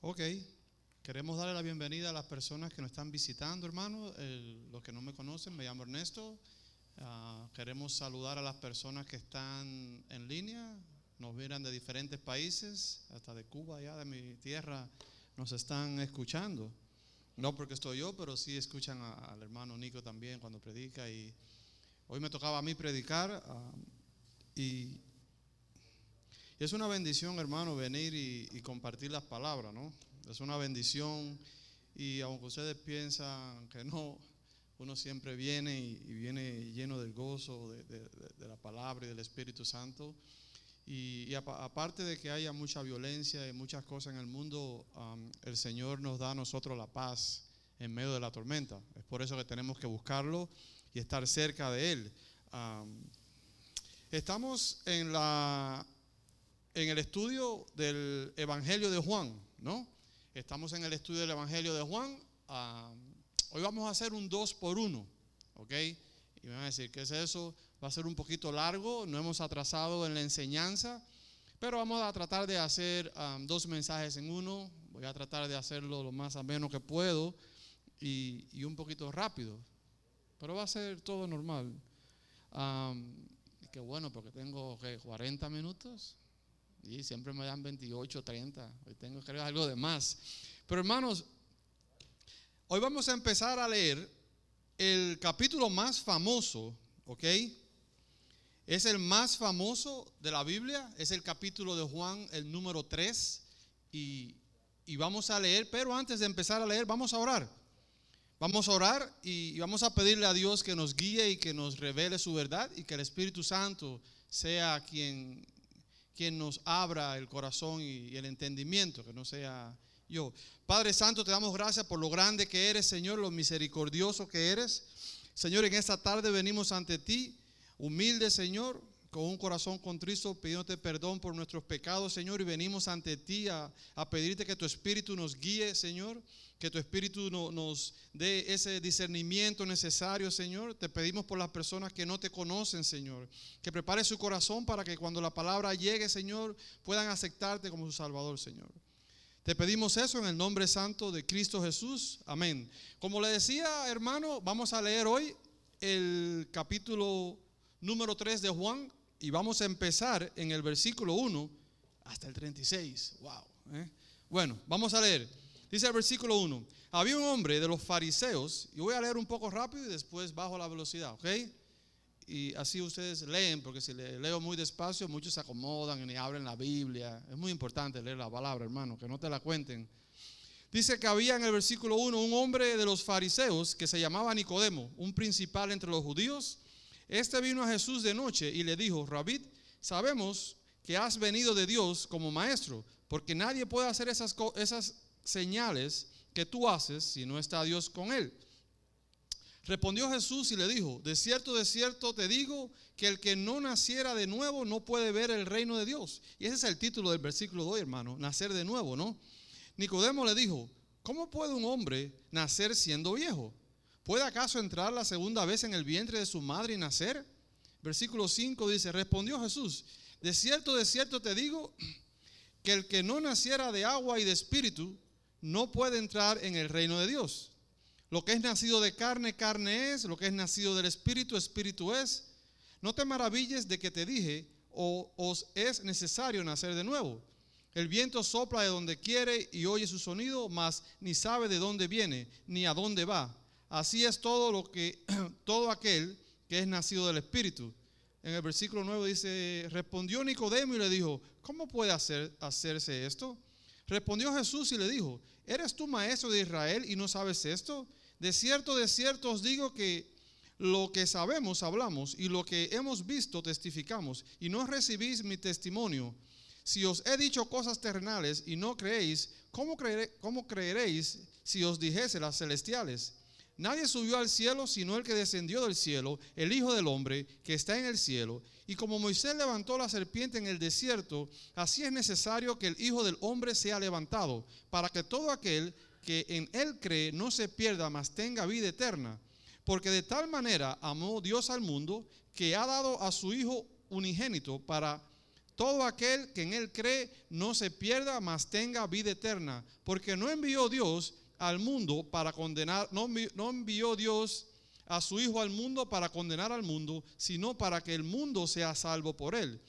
Ok, queremos darle la bienvenida a las personas que nos están visitando, hermano. Los que no me conocen, me llamo Ernesto. Queremos saludar a las personas que están en línea. Nos miran de diferentes países, hasta de Cuba, allá de mi tierra, nos están escuchando. No porque estoy yo, pero sí escuchan al hermano Nico también cuando predica. Y hoy me tocaba a mí predicar. Y es una bendición, hermano, venir y compartir las palabras, ¿no? Es una bendición, y aunque ustedes piensan que no, uno siempre viene y viene lleno del gozo de la palabra y del Espíritu Santo. Y aparte de que haya mucha violencia y muchas cosas en el mundo, el Señor nos da a nosotros la paz en medio de la tormenta. Es por eso que tenemos que buscarlo y estar cerca de Él. Estamos en el estudio del Evangelio de Juan, ¿no? Estamos en el estudio del Evangelio de Juan. Hoy vamos a hacer un 2 por 1, ¿ok? Y me van a decir, ¿qué es eso? Va a ser un poquito largo, no hemos atrasado en la enseñanza, pero vamos a tratar de hacer 2 mensajes en uno. Voy a tratar de hacerlo lo más ameno que puedo y un poquito rápido, pero va a ser todo normal. Qué bueno, porque tengo 40 minutos. Y siempre me dan 28, 30. Hoy tengo, creo, algo de más. Pero hermanos, hoy vamos a empezar a leer el capítulo más famoso, ¿ok? Es el más famoso de la Biblia. Es el capítulo de Juan, el número 3. Y vamos a leer, pero antes de empezar a leer, vamos a orar. Vamos a orar y vamos a pedirle a Dios que nos guíe y que nos revele su verdad, y que el Espíritu Santo sea quien nos abra el corazón y el entendimiento, que no sea yo. Padre Santo, te damos gracias por lo grande que eres, Señor, lo misericordioso que eres. Señor, en esta tarde venimos ante ti, humildes, Señor, con un corazón contrito, pidiéndote perdón por nuestros pecados, Señor, y venimos ante ti a pedirte que tu Espíritu nos guíe, Señor, que tu Espíritu nos dé ese discernimiento necesario, Señor. Te pedimos por las personas que no te conocen, Señor, que prepare su corazón para que cuando la palabra llegue, Señor, puedan aceptarte como su Salvador, Señor. Te pedimos eso en el nombre santo de Cristo Jesús. Amén. Como le decía, hermano, vamos a leer hoy el capítulo número 3 de Juan, y vamos a empezar en el versículo 1 hasta el 36. Wow. Bueno, vamos a leer. Dice el versículo 1. Había un hombre de los fariseos, y voy a leer un poco rápido y después bajo la velocidad, ¿ok? Y así ustedes leen, porque si leo muy despacio, muchos se acomodan y abren la Biblia. Es muy importante leer la palabra, hermano, que no te la cuenten. Dice que había en el versículo 1 un hombre de los fariseos que se llamaba Nicodemo, un principal entre los judíos. Este vino a Jesús de noche y le dijo: Rabí, sabemos que has venido de Dios como maestro, porque nadie puede hacer esas señales que tú haces si no está Dios con él. Respondió Jesús y le dijo: de cierto te digo que el que no naciera de nuevo no puede ver el reino de Dios. Y ese es el título del versículo de hoy, hermano, nacer de nuevo, ¿no? Nicodemo le dijo: ¿cómo puede un hombre nacer siendo viejo? ¿Puede acaso entrar la segunda vez en el vientre de su madre y nacer? Versículo 5 dice: respondió Jesús: de cierto te digo que el que no naciera de agua y de espíritu no puede entrar en el reino de Dios. Lo que es nacido de carne, carne es; lo que es nacido del espíritu, espíritu es. No te maravilles de que te dije: os es necesario nacer de nuevo. El viento sopla de donde quiere y oye su sonido, mas ni sabe de dónde viene ni a dónde va. Así es todo aquel que es nacido del Espíritu. En el versículo 9 dice: respondió Nicodemo y le dijo: ¿cómo puede hacerse esto? Respondió Jesús y le dijo: ¿eres tú maestro de Israel y no sabes esto? De cierto os digo que lo que sabemos hablamos, y lo que hemos visto testificamos, y no recibís mi testimonio. Si os he dicho cosas terrenales y no creéis, ¿cómo creeréis si os dijese las celestiales? Nadie subió al cielo sino el que descendió del cielo, el Hijo del Hombre que está en el cielo. Y como Moisés levantó la serpiente en el desierto, así es necesario que el Hijo del Hombre sea levantado, para que todo aquel que en él cree no se pierda, mas tenga vida eterna. Porque de tal manera amó Dios al mundo, que ha dado a su Hijo unigénito, para todo aquel que en él cree no se pierda, mas tenga vida eterna. Porque no envió Dios al mundo para condenar, no envió Dios a su Hijo al mundo para condenar al mundo, sino para que el mundo sea salvo por él.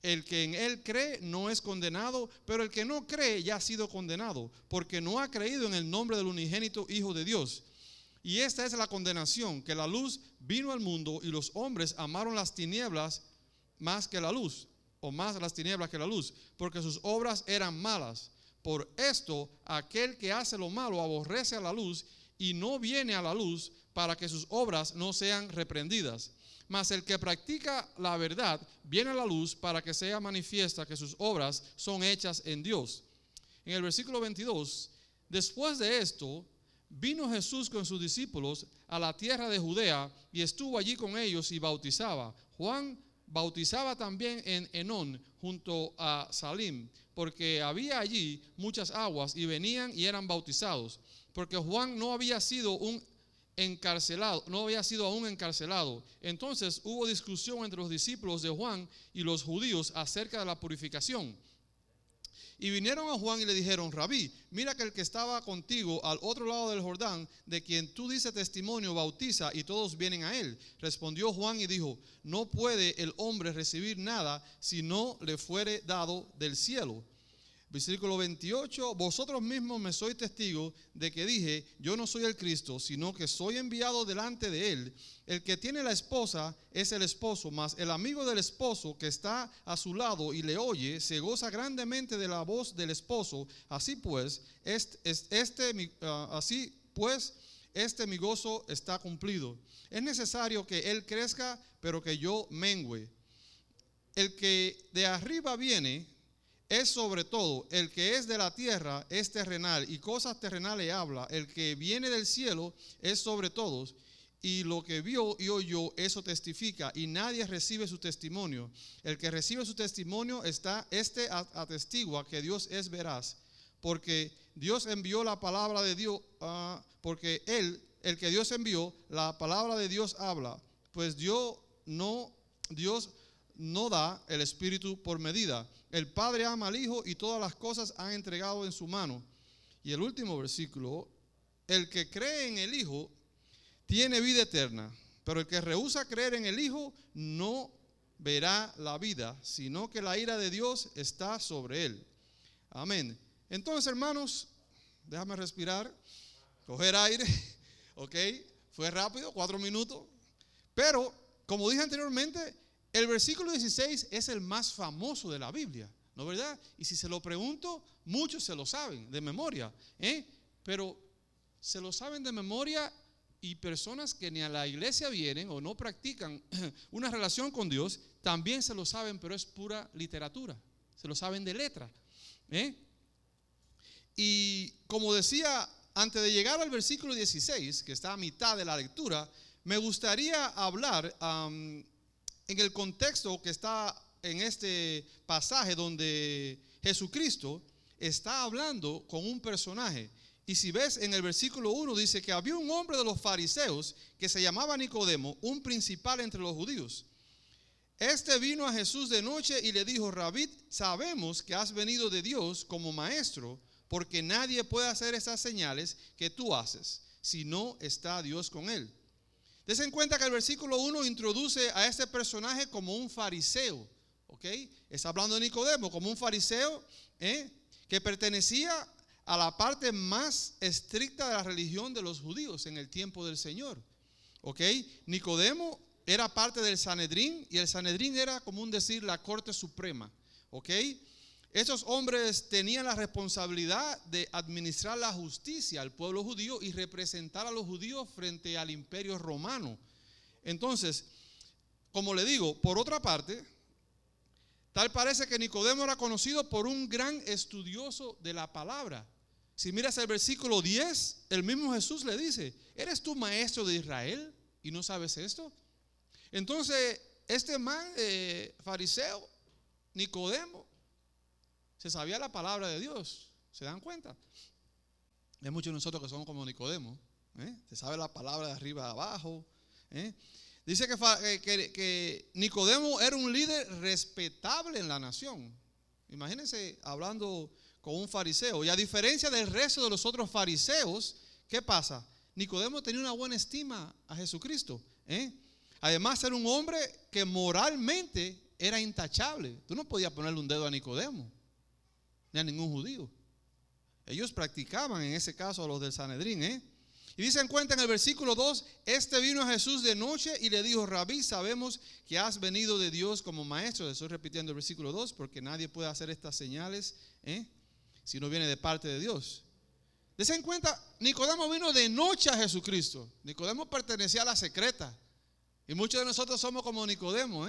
El que en él cree no es condenado, pero el que no cree ya ha sido condenado, porque no ha creído en el nombre del unigénito Hijo de Dios. Y esta es la condenación, que la luz vino al mundo y los hombres amaron las tinieblas más que la luz, o más las tinieblas que la luz, porque sus obras eran malas. Por esto, aquel que hace lo malo aborrece a la luz y no viene a la luz para que sus obras no sean reprendidas. Mas el que practica la verdad viene a la luz para que sea manifiesta que sus obras son hechas en Dios. En el versículo 22, después de esto, vino Jesús con sus discípulos a la tierra de Judea y estuvo allí con ellos y bautizaba. Juan bautizaba también en Enón junto a Salim, porque había allí muchas aguas y venían y eran bautizados, porque Juan no había sido aún encarcelado. Entonces hubo discusión entre los discípulos de Juan y los judíos acerca de la purificación. Y vinieron a Juan y le dijeron: Rabí, mira que el que estaba contigo al otro lado del Jordán, de quien tú dices testimonio, bautiza, y todos vienen a él. Respondió Juan y dijo: no puede el hombre recibir nada si no le fuere dado del cielo. Versículo 28, vosotros mismos me sois testigos de que dije, yo no soy el Cristo, sino que soy enviado delante de él. El que tiene la esposa es el esposo, mas el amigo del esposo que está a su lado y le oye, se goza grandemente de la voz del esposo. Así pues, este mi gozo está cumplido. Es necesario que él crezca, pero que yo mengüe. El que de arriba viene es sobre todo, el que es de la tierra es terrenal y cosas terrenales habla. El que viene del cielo es sobre todos, y lo que vio y oyó, eso testifica, y nadie recibe su testimonio. El que recibe su testimonio atestigua que Dios es veraz, porque Dios envió la palabra de Dios, porque el que Dios envió, la palabra de Dios habla, pues Dios no da el Espíritu por medida. El Padre ama al Hijo y todas las cosas han entregado en su mano. Y el último versículo, el que cree en el Hijo tiene vida eterna, pero el que rehúsa creer en el Hijo no verá la vida, sino que la ira de Dios está sobre él. Amén. Entonces, hermanos, déjame respirar, coger aire, ok, fue rápido, 4 minutos, pero como dije anteriormente, el versículo 16 es el más famoso de la Biblia, ¿no es verdad? Y si se lo pregunto, muchos se lo saben de memoria, pero se lo saben de memoria, y personas que ni a la iglesia vienen o no practican una relación con Dios, también se lo saben, pero es pura literatura, se lo saben de letra. Y como decía, antes de llegar al versículo 16, que está a mitad de la lectura, me gustaría hablar en el contexto que está en este pasaje donde Jesucristo está hablando con un personaje. Y si ves en el versículo 1 dice que había un hombre de los fariseos que se llamaba Nicodemo, un principal entre los judíos. Este vino a Jesús de noche y le dijo: Rabí, sabemos que has venido de Dios como maestro, porque nadie puede hacer esas señales que tú haces si no está Dios con él. Des en cuenta que el versículo 1 introduce a este personaje como un fariseo, ¿ok? Está hablando de Nicodemo como un fariseo que pertenecía a la parte más estricta de la religión de los judíos en el tiempo del Señor, ¿ok? Nicodemo era parte del Sanedrín, y el Sanedrín era, como decir, la corte suprema, ¿ok? Estos hombres tenían la responsabilidad de administrar la justicia al pueblo judío y representar a los judíos frente al imperio romano. Entonces, como le digo, por otra parte, tal parece que Nicodemo era conocido por un gran estudioso de la palabra. Si miras el versículo 10, el mismo Jesús le dice: ¿eres tú maestro de Israel y no sabes esto? Entonces, este man fariseo, Nicodemo, se sabía la palabra de Dios. ¿Se dan cuenta? Hay muchos de nosotros que somos como Nicodemo, se sabe la palabra de arriba a abajo. Dice que Nicodemo era un líder respetable en la nación. Imagínense hablando con un fariseo. Y a diferencia del resto de los otros fariseos, ¿qué pasa? Nicodemo tenía una buena estima a Jesucristo. Además era un hombre que moralmente era intachable. Tú no podías ponerle un dedo a Nicodemo, ni a ningún judío. Ellos practicaban en ese caso a los del Sanedrín. Y dice en cuenta en el versículo 2, este vino a Jesús de noche y le dijo, Rabí, sabemos que has venido de Dios como maestro. Estoy repitiendo el versículo 2 porque nadie puede hacer estas señales si no viene de parte de Dios. Des en cuenta, Nicodemo vino de noche a Jesucristo. Nicodemo pertenecía a la secreta. Y muchos de nosotros somos como Nicodemo.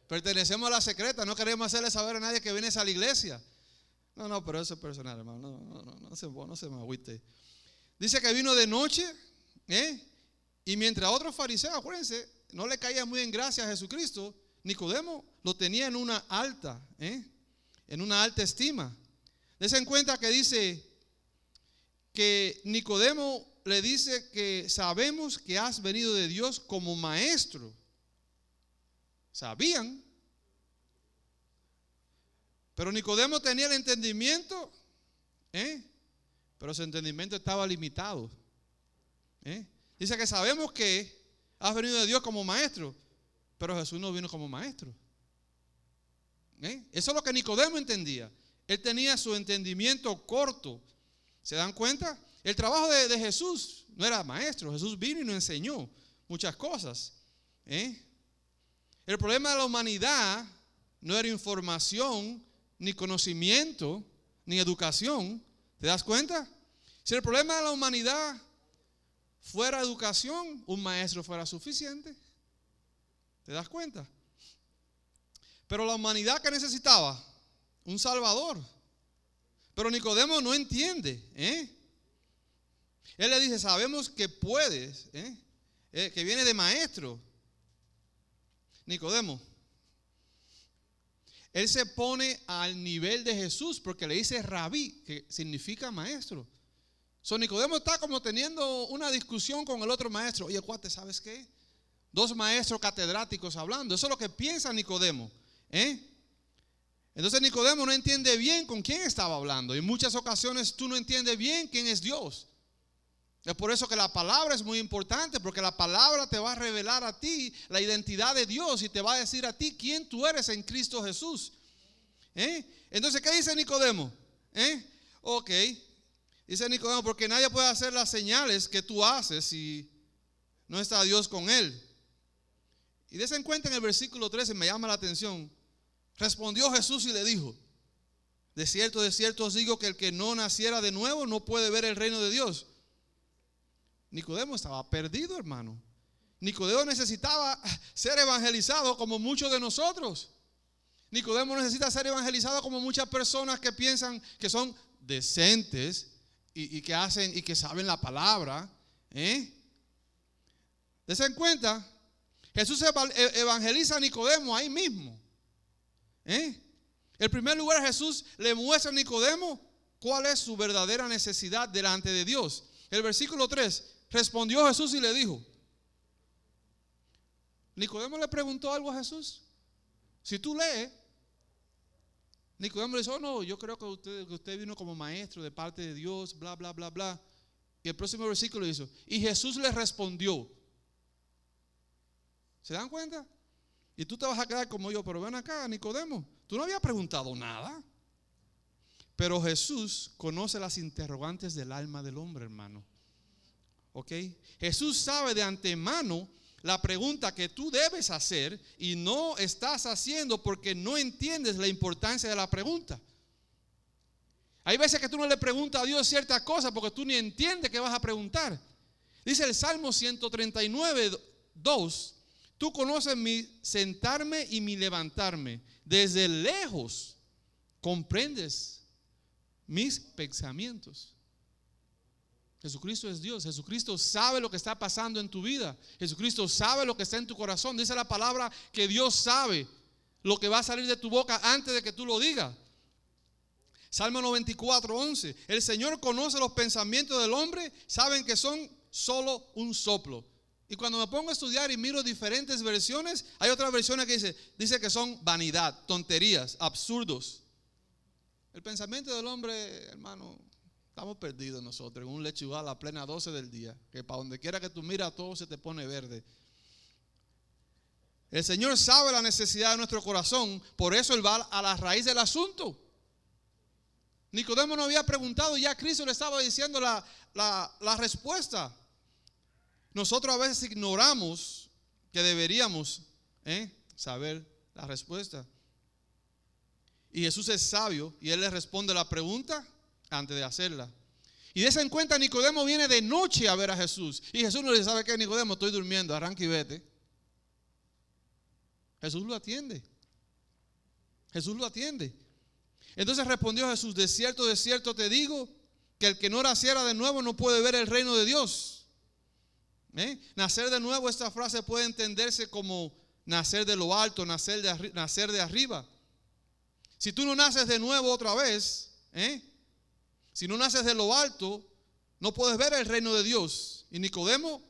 Pertenecemos a la secreta. No queremos hacerle saber a nadie que vienes a la iglesia. No, pero eso es personal, hermano. No se me agüite. Dice que vino de noche, y mientras otros fariseos, acuérdense, no le caía muy en gracia a Jesucristo, Nicodemo lo tenía en una alta estima. Des en cuenta que dice que Nicodemo le dice que sabemos que has venido de Dios como maestro. Sabían. Pero Nicodemo tenía el entendimiento, pero su entendimiento estaba limitado. Dice que sabemos que has venido de Dios como maestro, pero Jesús no vino como maestro. Eso es lo que Nicodemo entendía. Él tenía su entendimiento corto. ¿Se dan cuenta? El trabajo de Jesús no era maestro. Jesús vino y nos enseñó muchas cosas. El problema de la humanidad no era información, ni conocimiento, ni educación. ¿Te das cuenta? Si el problema de la humanidad fuera educación, un maestro fuera suficiente. ¿Te das cuenta? Pero la humanidad que necesitaba un Salvador. Pero Nicodemo no entiende. Él le dice, sabemos que puedes, que viene de maestro. Nicodemo, él se pone al nivel de Jesús porque le dice rabí, que significa maestro. Nicodemo está como teniendo una discusión con el otro maestro. Oye, cuate, ¿sabes qué? Dos maestros catedráticos hablando. Eso es lo que piensa Nicodemo. Entonces Nicodemo no entiende bien con quién estaba hablando. Y en muchas ocasiones tú no entiendes bien quién es Dios. Es por eso que la palabra es muy importante, porque la palabra te va a revelar a ti la identidad de Dios y te va a decir a ti quién tú eres en Cristo Jesús. Entonces, ¿qué dice Nicodemo? Ok, dice Nicodemo, porque nadie puede hacer las señales que tú haces si no está Dios con él. Y des en cuenta en el versículo 13, me llama la atención. Respondió Jesús y le dijo, de cierto os digo que el que no naciera de nuevo no puede ver el reino de Dios. Nicodemo estaba perdido, hermano. Nicodemo necesitaba ser evangelizado como muchos de nosotros. Nicodemo necesita ser evangelizado como muchas personas que piensan que son decentes y que hacen y que saben la palabra. Dese en cuenta, Jesús evangeliza a Nicodemo ahí mismo. En primer lugar, Jesús le muestra a Nicodemo cuál es su verdadera necesidad delante de Dios. El versículo 3, respondió Jesús y le dijo. Nicodemo le preguntó algo a Jesús. Si tú lees, Nicodemo le dice, oh no, yo creo que usted vino como maestro de parte de Dios, bla, bla, bla, bla. Y el próximo versículo dice, y Jesús le respondió. ¿Se dan cuenta? Y tú te vas a quedar como yo, pero ven acá, Nicodemo, tú no habías preguntado nada. Pero Jesús conoce las interrogantes del alma del hombre, hermano. ¿Ok? Jesús sabe de antemano la pregunta que tú debes hacer y no estás haciendo porque no entiendes la importancia de la pregunta. Hay veces que tú no le preguntas a Dios ciertas cosas porque tú ni entiendes qué vas a preguntar. Dice el Salmo 139, 2, tú conoces mi sentarme y mi levantarme. Desde lejos comprendes mis pensamientos. Jesucristo es Dios. Jesucristo sabe lo que está pasando en tu vida. Jesucristo sabe lo que está en tu corazón. Dice la palabra que Dios sabe lo que va a salir de tu boca antes de que tú lo digas. Salmo 94, 11. El Señor conoce los pensamientos del hombre. Saben que son solo un soplo. Y cuando me pongo a estudiar y miro diferentes versiones, hay otras versiones que dice que son vanidad, tonterías, absurdos. El pensamiento del hombre, hermano, estamos perdidos nosotros en un lechugal a plena 12 del día, que para donde quiera que tú miras todo se te pone verde. El Señor sabe la necesidad de nuestro corazón, por eso Él va a la raíz del asunto. Nicodemo no había preguntado, ya Cristo le estaba diciendo la respuesta. Nosotros a veces ignoramos que deberíamos saber la respuesta. Y Jesús es sabio y Él le responde la pregunta antes de hacerla. Y de en cuenta Nicodemo viene de noche a ver a Jesús. Y Jesús no le dice, ¿sabe qué, Nicodemo? Estoy durmiendo, arranca y vete. Jesús lo atiende. Jesús lo atiende. Entonces respondió Jesús, de cierto te digo, que el que no naciera de nuevo no puede ver el reino de Dios. Nacer de nuevo, esta frase puede entenderse como nacer de lo alto, nacer de arriba. Si tú no naces de nuevo otra vez, si no naces de lo alto, no puedes ver el reino de Dios. Y Nicodemo,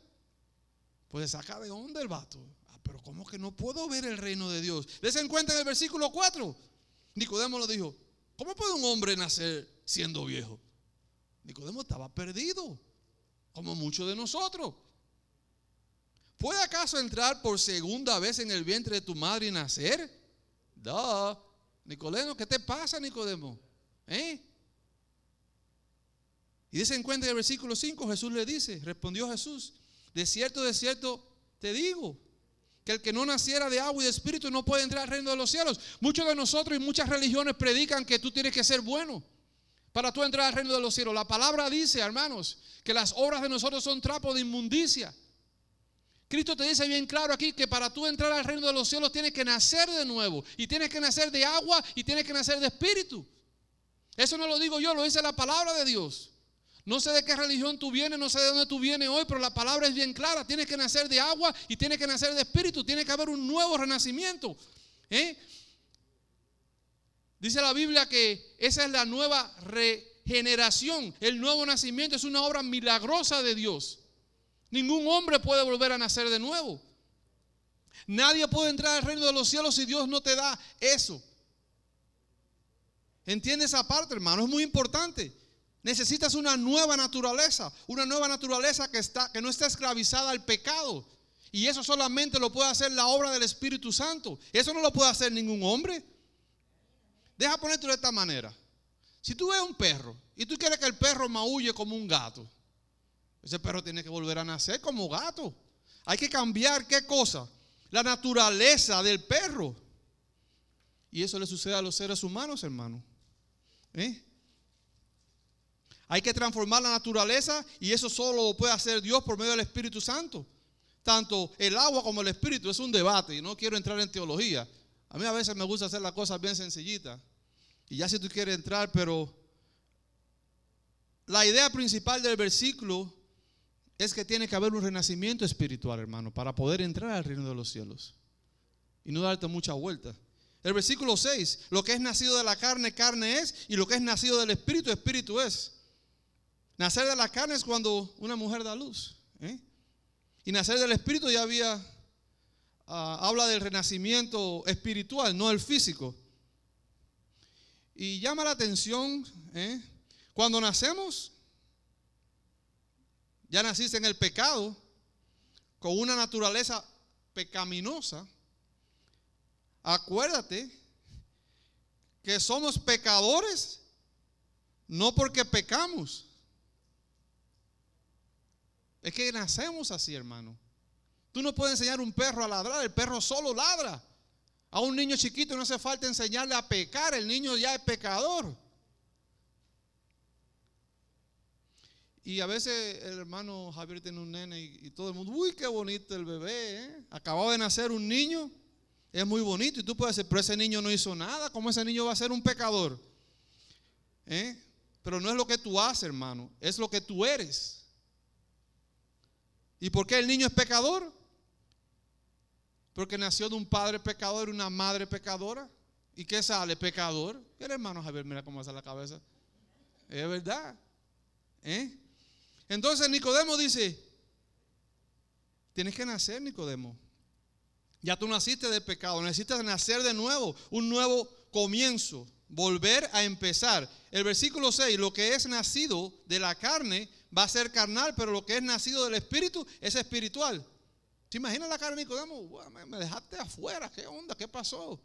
pues saca de onda el vato. Pero ¿cómo que no puedo ver el reino de Dios? Les en cuenta en el versículo 4. Nicodemo lo dijo, ¿cómo puede un hombre nacer siendo viejo? Nicodemo estaba perdido, como muchos de nosotros. ¿Puede acaso entrar por segunda vez en el vientre de tu madre y nacer? Nicodemo, ¿qué te pasa, Nicodemo? Y dice en cuenta en el versículo 5, Jesús le dice, respondió Jesús, de cierto te digo, que el que no naciera de agua y de espíritu no puede entrar al reino de los cielos. Muchos de nosotros y muchas religiones predican que tú tienes que ser bueno para tú entrar al reino de los cielos. La palabra dice, hermanos, que las obras de nosotros son trapos de inmundicia. Cristo te dice bien claro aquí que para tú entrar al reino de los cielos tienes que nacer de nuevo. Y tienes que nacer de agua y tienes que nacer de espíritu. Eso no lo digo yo, lo dice la palabra de Dios. No sé de qué religión tú vienes, no sé de dónde tú vienes hoy, pero la palabra es bien clara. Tienes que nacer de agua y tienes que nacer de espíritu. Tiene que haber un nuevo renacimiento. Dice la Biblia que esa es la nueva regeneración. El nuevo nacimiento es una obra milagrosa de Dios. Ningún hombre puede volver a nacer de nuevo. Nadie puede entrar al reino de los cielos si Dios no te da eso. ¿Entiende esa parte, hermano? Es muy importante. Necesitas una nueva naturaleza que no está esclavizada al pecado. Y eso solamente lo puede hacer la obra del Espíritu Santo. Eso no lo puede hacer ningún hombre. Deja ponerte de esta manera. Si tú ves un perro y tú quieres que el perro maulle como un gato, ese perro tiene que volver a nacer como gato. Hay que cambiar, ¿qué cosa? La naturaleza del perro. Y eso le sucede a los seres humanos, hermano. Hay que transformar la naturaleza y eso solo lo puede hacer Dios por medio del Espíritu Santo. Tanto el agua como el Espíritu es un debate y no quiero entrar en teología. A mí a veces me gusta hacer las cosas bien sencillitas. Y ya si tú quieres entrar, pero la idea principal del versículo es que tiene que haber un renacimiento espiritual, hermano, para poder entrar al reino de los cielos. Y no darte mucha vuelta. El versículo 6, lo que es nacido de la carne, carne es, y lo que es nacido del espíritu, espíritu es. Nacer de la carne es cuando una mujer da luz. Y nacer del espíritu ya habla del renacimiento espiritual, no el físico. Y llama la atención, cuando nacemos, ya naciste en el pecado, con una naturaleza pecaminosa. Acuérdate que somos pecadores, no porque pecamos. Es que nacemos así, hermano. Tú no puedes enseñar a un perro a ladrar, el perro solo ladra. A un niño chiquito no hace falta enseñarle a pecar, el niño ya es pecador. Y a veces el hermano Javier tiene un nene y todo el mundo, uy, qué bonito el bebé, acababa de nacer un niño, es muy bonito. Y tú puedes decir, pero ese niño no hizo nada, ¿cómo ese niño va a ser un pecador? Pero no es lo que tú haces, hermano, es lo que tú eres. ¿Y por qué el niño es pecador? Porque nació de un padre pecador y una madre pecadora. ¿Y qué sale? Pecador. El hermano Javier, mira cómo hace la cabeza. Es verdad. Entonces Nicodemo dice, Tienes que nacer, Nicodemo. Ya tú naciste del pecado, necesitas nacer de nuevo, un nuevo comienzo, volver a empezar. El versículo 6, lo que es nacido de la carne va a ser carnal, pero lo que es nacido del espíritu es espiritual. ¿Te imaginas la cara de Nicodemo? Wow, me dejaste afuera, ¿qué onda? ¿Qué pasó?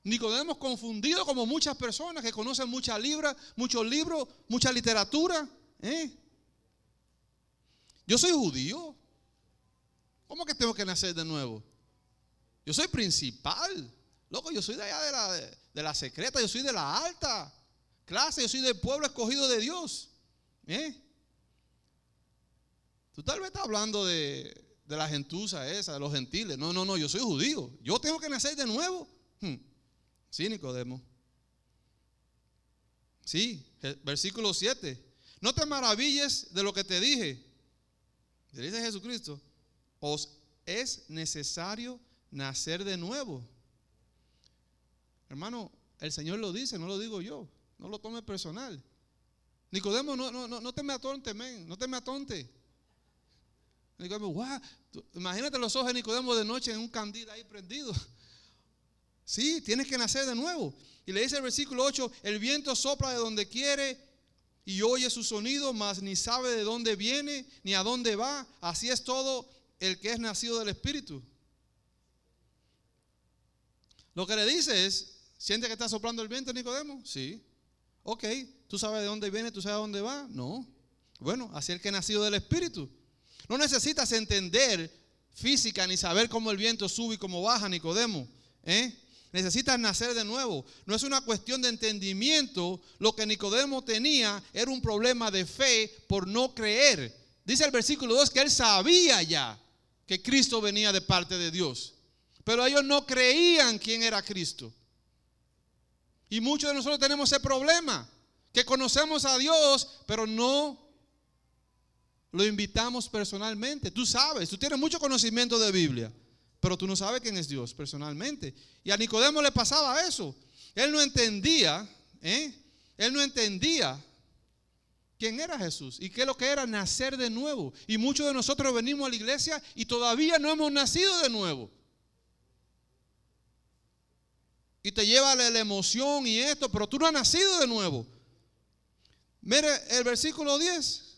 Nicodemo confundido como muchas personas que conocen muchos libros, mucha literatura. Yo soy judío. ¿Cómo que tengo que nacer de nuevo? Yo soy principal. Loco, yo soy de allá de la secreta, yo soy de la alta clase, yo soy del pueblo escogido de Dios. Tú tal vez estás hablando de la gentuza esa, de los gentiles. No, yo soy judío. Yo tengo que nacer de nuevo. Sí, Nicodemo. Sí, versículo 7. No te maravilles de lo que te dije. Le dice Jesucristo, os es necesario nacer de nuevo. Hermano, el Señor lo dice, no lo digo yo. No lo tome personal. Nicodemo, no te me atonte, men. No te me atonte. Nicodemo, wow, imagínate los ojos de Nicodemo de noche en un candil ahí prendido. Sí, tienes que nacer de nuevo. Y le dice el versículo 8, el viento sopla de donde quiere y oye su sonido, mas ni sabe de dónde viene ni a dónde va. Así es todo el que es nacido del Espíritu. Lo que le dice es, ¿siente que está soplando el viento, Nicodemo? Sí. Ok, ¿tú sabes de dónde viene? ¿Tú sabes de dónde va? No. Bueno, así es el que es nacido del Espíritu. No necesitas entender física ni saber cómo el viento sube y cómo baja, Nicodemo. Necesitas nacer de nuevo. No es una cuestión de entendimiento. Lo que Nicodemo tenía era un problema de fe por no creer. Dice el versículo 2 que él sabía ya que Cristo venía de parte de Dios, pero ellos no creían quién era Cristo. Y muchos de nosotros tenemos ese problema, que conocemos a Dios, pero no lo invitamos personalmente. Tú sabes, tú tienes mucho conocimiento de Biblia, pero tú no sabes quién es Dios personalmente. Y a Nicodemo le pasaba eso. Él no entendía, él no entendía quién era Jesús y qué es lo que era nacer de nuevo. Y muchos de nosotros venimos a la iglesia y todavía no hemos nacido de nuevo. Y te lleva la emoción y esto, pero tú no has nacido de nuevo. Mire el versículo 10,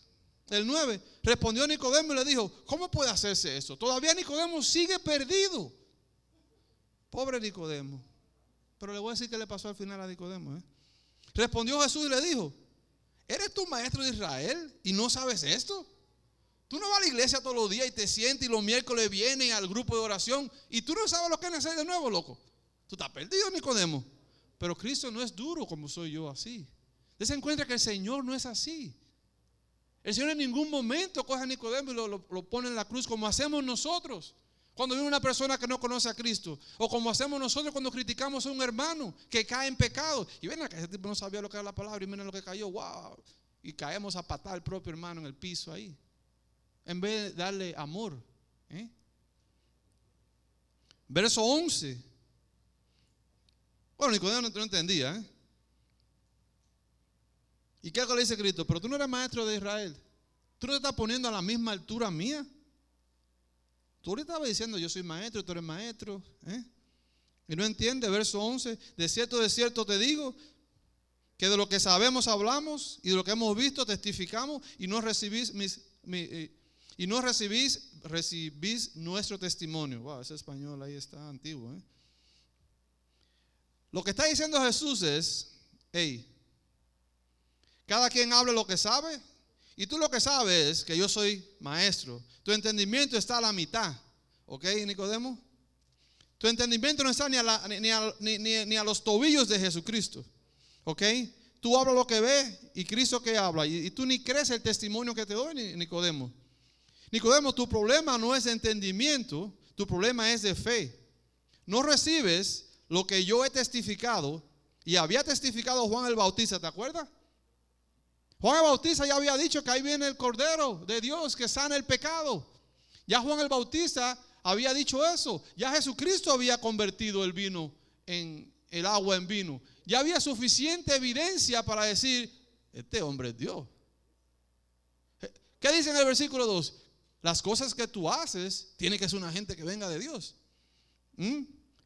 el 9. Respondió Nicodemo y le dijo, ¿cómo puede hacerse eso? Todavía Nicodemo sigue perdido. Pobre Nicodemo. Pero le voy a decir qué le pasó al final a Nicodemo. Respondió Jesús y le dijo, ¿eres tú maestro de Israel y no sabes esto? Tú no vas a la iglesia todos los días y te sientes y los miércoles vienes al grupo de oración y tú no sabes lo que es nacer de nuevo, loco. Tú estás perdido, Nicodemo. Pero Cristo no es duro como soy yo así. Dese en cuenta que el Señor no es así. El Señor en ningún momento coge a Nicodemo y lo pone en la cruz como hacemos nosotros cuando viene una persona que no conoce a Cristo, o como hacemos nosotros cuando criticamos a un hermano que cae en pecado. Y ven acá, ese tipo no sabía lo que era la palabra y miren lo que cayó, wow. Y caemos a patar al propio hermano en el piso ahí, en vez de darle amor. Verso 11. Bueno, Nicodemo no entendía. ¿Y qué es lo que le dice Cristo? Pero tú no eres maestro de Israel. Tú no te estás poniendo a la misma altura mía. Tú ahorita estabas diciendo yo soy maestro y tú eres maestro. Y no entiende, verso 11. De cierto te digo que de lo que sabemos hablamos y de lo que hemos visto testificamos y no recibís recibís nuestro testimonio. Wow, ese español ahí está antiguo. Lo que está diciendo Jesús es, cada quien hable lo que sabe. Y tú lo que sabes es que yo soy maestro. Tu entendimiento está a la mitad. ¿Ok, Nicodemo? Tu entendimiento no está ni a los tobillos de Jesucristo. ¿Ok? Tú hablas lo que ves y Cristo que habla. Y tú ni crees el testimonio que te doy, Nicodemo. Nicodemo, tu problema no es de entendimiento. Tu problema es de fe. No recibes lo que yo he testificado. Y había testificado Juan el Bautista, ¿te acuerdas? Juan el Bautista ya había dicho que ahí viene el Cordero de Dios que sana el pecado. Ya Juan el Bautista había dicho eso. Ya Jesucristo había convertido el vino en el agua en vino. Ya había suficiente evidencia para decir, este hombre es Dios. ¿Qué dice en el versículo 2? las cosas que tú haces, tiene que ser una gente que venga de Dios.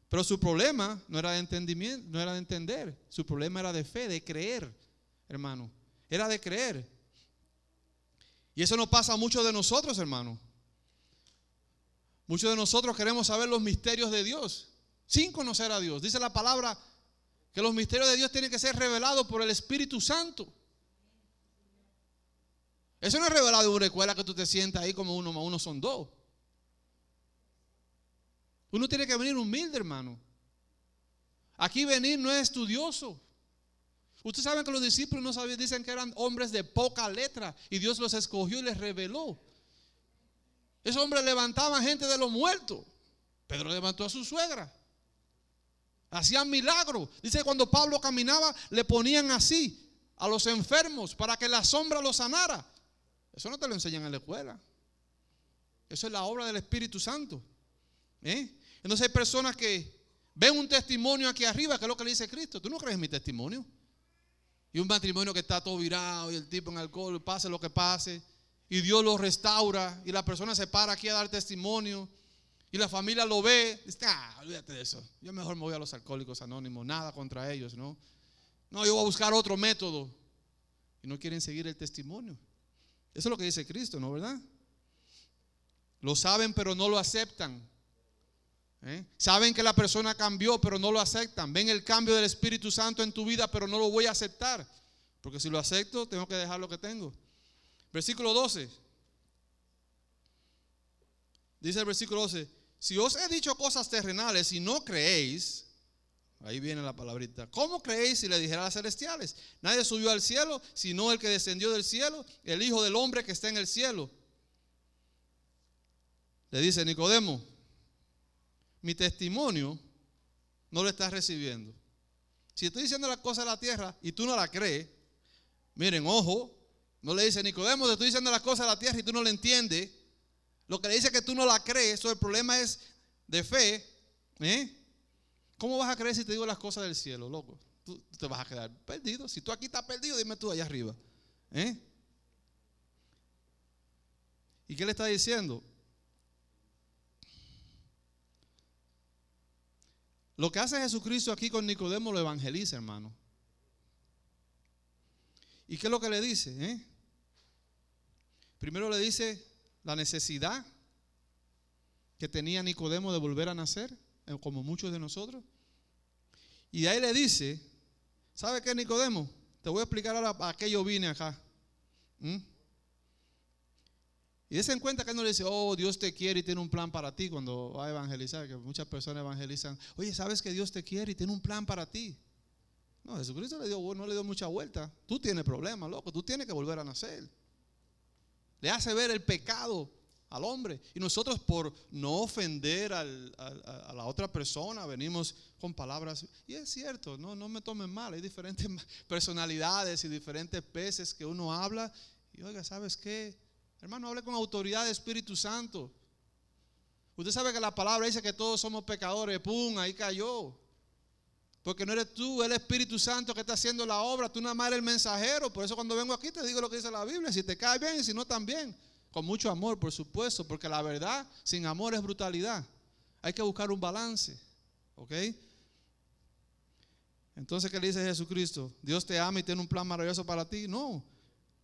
Pero su problema no era de entendimiento, no era de entender. Su problema era de fe, de creer, hermano. Era de creer. Y eso nos pasa a muchos de nosotros, hermano. Muchos de nosotros queremos saber los misterios de Dios sin conocer a Dios. Dice la palabra que los misterios de Dios tienen que ser revelados por el Espíritu Santo. Eso no es revelado en una escuela que tú te sientas ahí como 1 más 1 son 2. Uno tiene que venir humilde, hermano. Aquí venir no es estudioso. Ustedes saben que los discípulos no sabían, dicen que eran hombres de poca letra y Dios los escogió y les reveló. Esos hombres levantaban gente de los muertos. Pedro levantó a su suegra. Hacían milagros. Dice que cuando Pablo caminaba le ponían así a los enfermos para que la sombra los sanara. Eso no te lo enseñan en la escuela. Eso es la obra del Espíritu Santo. Entonces hay personas que ven un testimonio aquí arriba, que es lo que le dice Cristo. ¿Tú no crees en mi testimonio? Y un matrimonio que está todo virado y el tipo en alcohol, pase lo que pase, y Dios lo restaura y la persona se para aquí a dar testimonio y la familia lo ve, dice, olvídate de eso, yo mejor me voy a los alcohólicos anónimos, nada contra ellos, no, yo voy a buscar otro método, y no quieren seguir el testimonio. Eso es lo que dice Cristo, ¿no, verdad? Lo saben pero no lo aceptan. Saben que la persona cambió pero no lo aceptan. Ven el cambio del Espíritu Santo en tu vida pero no lo voy a aceptar, porque si lo acepto tengo que dejar lo que tengo. Versículo 12. Dice el versículo 12: si os he dicho cosas terrenales y no creéis, ahí viene la palabrita, ¿cómo creéis si le dijera a las celestiales? Nadie subió al cielo sino el que descendió del cielo, el Hijo del Hombre que está en el cielo. Le dice Nicodemo, mi testimonio no lo estás recibiendo. Si estoy diciendo las cosas de la tierra y tú no la crees, miren, ojo, no le dice Nicodemo, te estoy diciendo las cosas de la tierra y tú no la entiendes. Lo que le dice es que tú no la crees. Eso, el problema es de fe. ¿Cómo vas a creer si te digo las cosas del cielo, loco? Tú te vas a quedar perdido. Si tú aquí estás perdido, dime tú allá arriba. ¿Y qué le está diciendo? Lo que hace Jesucristo aquí con Nicodemo lo evangeliza, hermano. ¿Y qué es lo que le dice? Primero le dice la necesidad que tenía Nicodemo de volver a nacer, como muchos de nosotros. Y ahí le dice, ¿sabe qué, Nicodemo? Te voy a explicar ahora a qué yo vine acá. Y dése en cuenta que él no le dice, oh, Dios te quiere y tiene un plan para ti cuando va a evangelizar, que muchas personas evangelizan, oye, ¿sabes que Dios te quiere y tiene un plan para ti? No, Jesucristo no le dio mucha vuelta. Tú tienes problemas, loco, tú tienes que volver a nacer. Le hace ver el pecado al hombre. Y nosotros, por no ofender a la otra persona, venimos con palabras. Y es cierto, no me tomen mal, hay diferentes personalidades y diferentes peces que uno habla. Y oiga, ¿sabes qué? Hermano, hable con autoridad de Espíritu Santo. Usted sabe que la palabra dice que todos somos pecadores. ¡Pum! Ahí cayó. Porque no eres tú, es el Espíritu Santo que está haciendo la obra. Tú nada más eres el mensajero. Por eso cuando vengo aquí te digo lo que dice la Biblia. Si te cae bien y si no también. Con mucho amor, por supuesto. Porque la verdad sin amor es brutalidad. Hay que buscar un balance. ¿Ok? Entonces, ¿qué le dice Jesucristo? ¿Dios te ama y tiene un plan maravilloso para ti? No.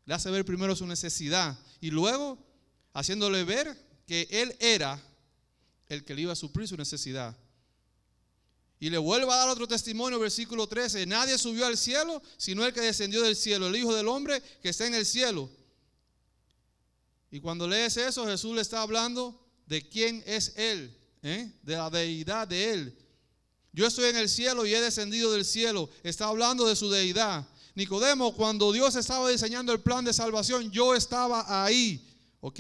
Le hace ver primero su necesidad. Y luego haciéndole ver que Él era el que le iba a suplir su necesidad. Y le vuelve a dar otro testimonio, versículo 13. Nadie subió al cielo, sino el que descendió del cielo, el Hijo del Hombre que está en el cielo. Y cuando lees eso, Jesús le está hablando de quién es Él, de la deidad de Él. Yo estoy en el cielo y he descendido del cielo. Está hablando de su deidad. Nicodemo, cuando Dios estaba diseñando el plan de salvación, yo estaba ahí. ¿Ok?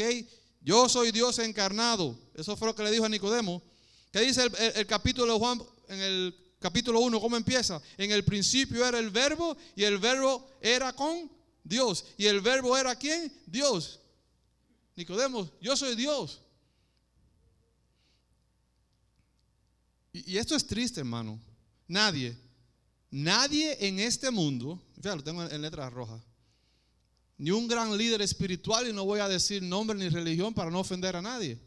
Yo soy Dios encarnado. Eso fue lo que le dijo a Nicodemo. ¿Qué dice el capítulo de Juan? En el capítulo 1, ¿cómo empieza? En el principio era el verbo y el verbo era con Dios. ¿Y el verbo era quién? Dios. Nicodemo, yo soy Dios. Y esto es triste, hermano. Nadie en este mundo, fíjate, lo tengo en letras rojas. ni un gran líder espiritual, y no voy a decir nombre ni religión para no ofender a nadie.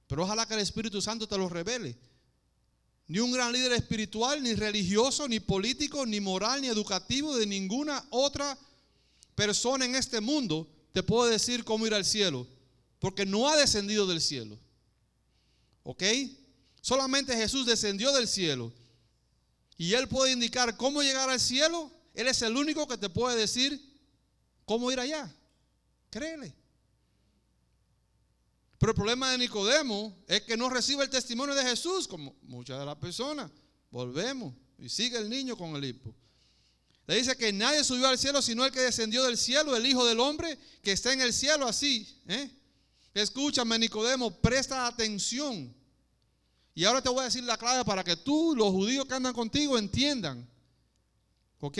Pero ojalá que el Espíritu Santo te lo revele. Ni un gran líder espiritual, ni religioso, ni político, ni moral, ni educativo de ninguna otra persona en este mundo te puede decir cómo ir al cielo, porque no ha descendido del cielo. ¿Ok? Solamente Jesús descendió del cielo y Él puede indicar cómo llegar al cielo. Él es el único que te puede decir cómo ir allá. Créele. Pero el problema de Nicodemo es que no recibe el testimonio de Jesús, como muchas de las personas. Volvemos y sigue el niño con el hipo. Le dice que nadie subió al cielo sino el que descendió del cielo, el Hijo del Hombre que está en el cielo así. Escúchame, Nicodemo, presta atención. Y ahora te voy a decir la clave para que tú, los judíos que andan contigo, entiendan. ¿Ok?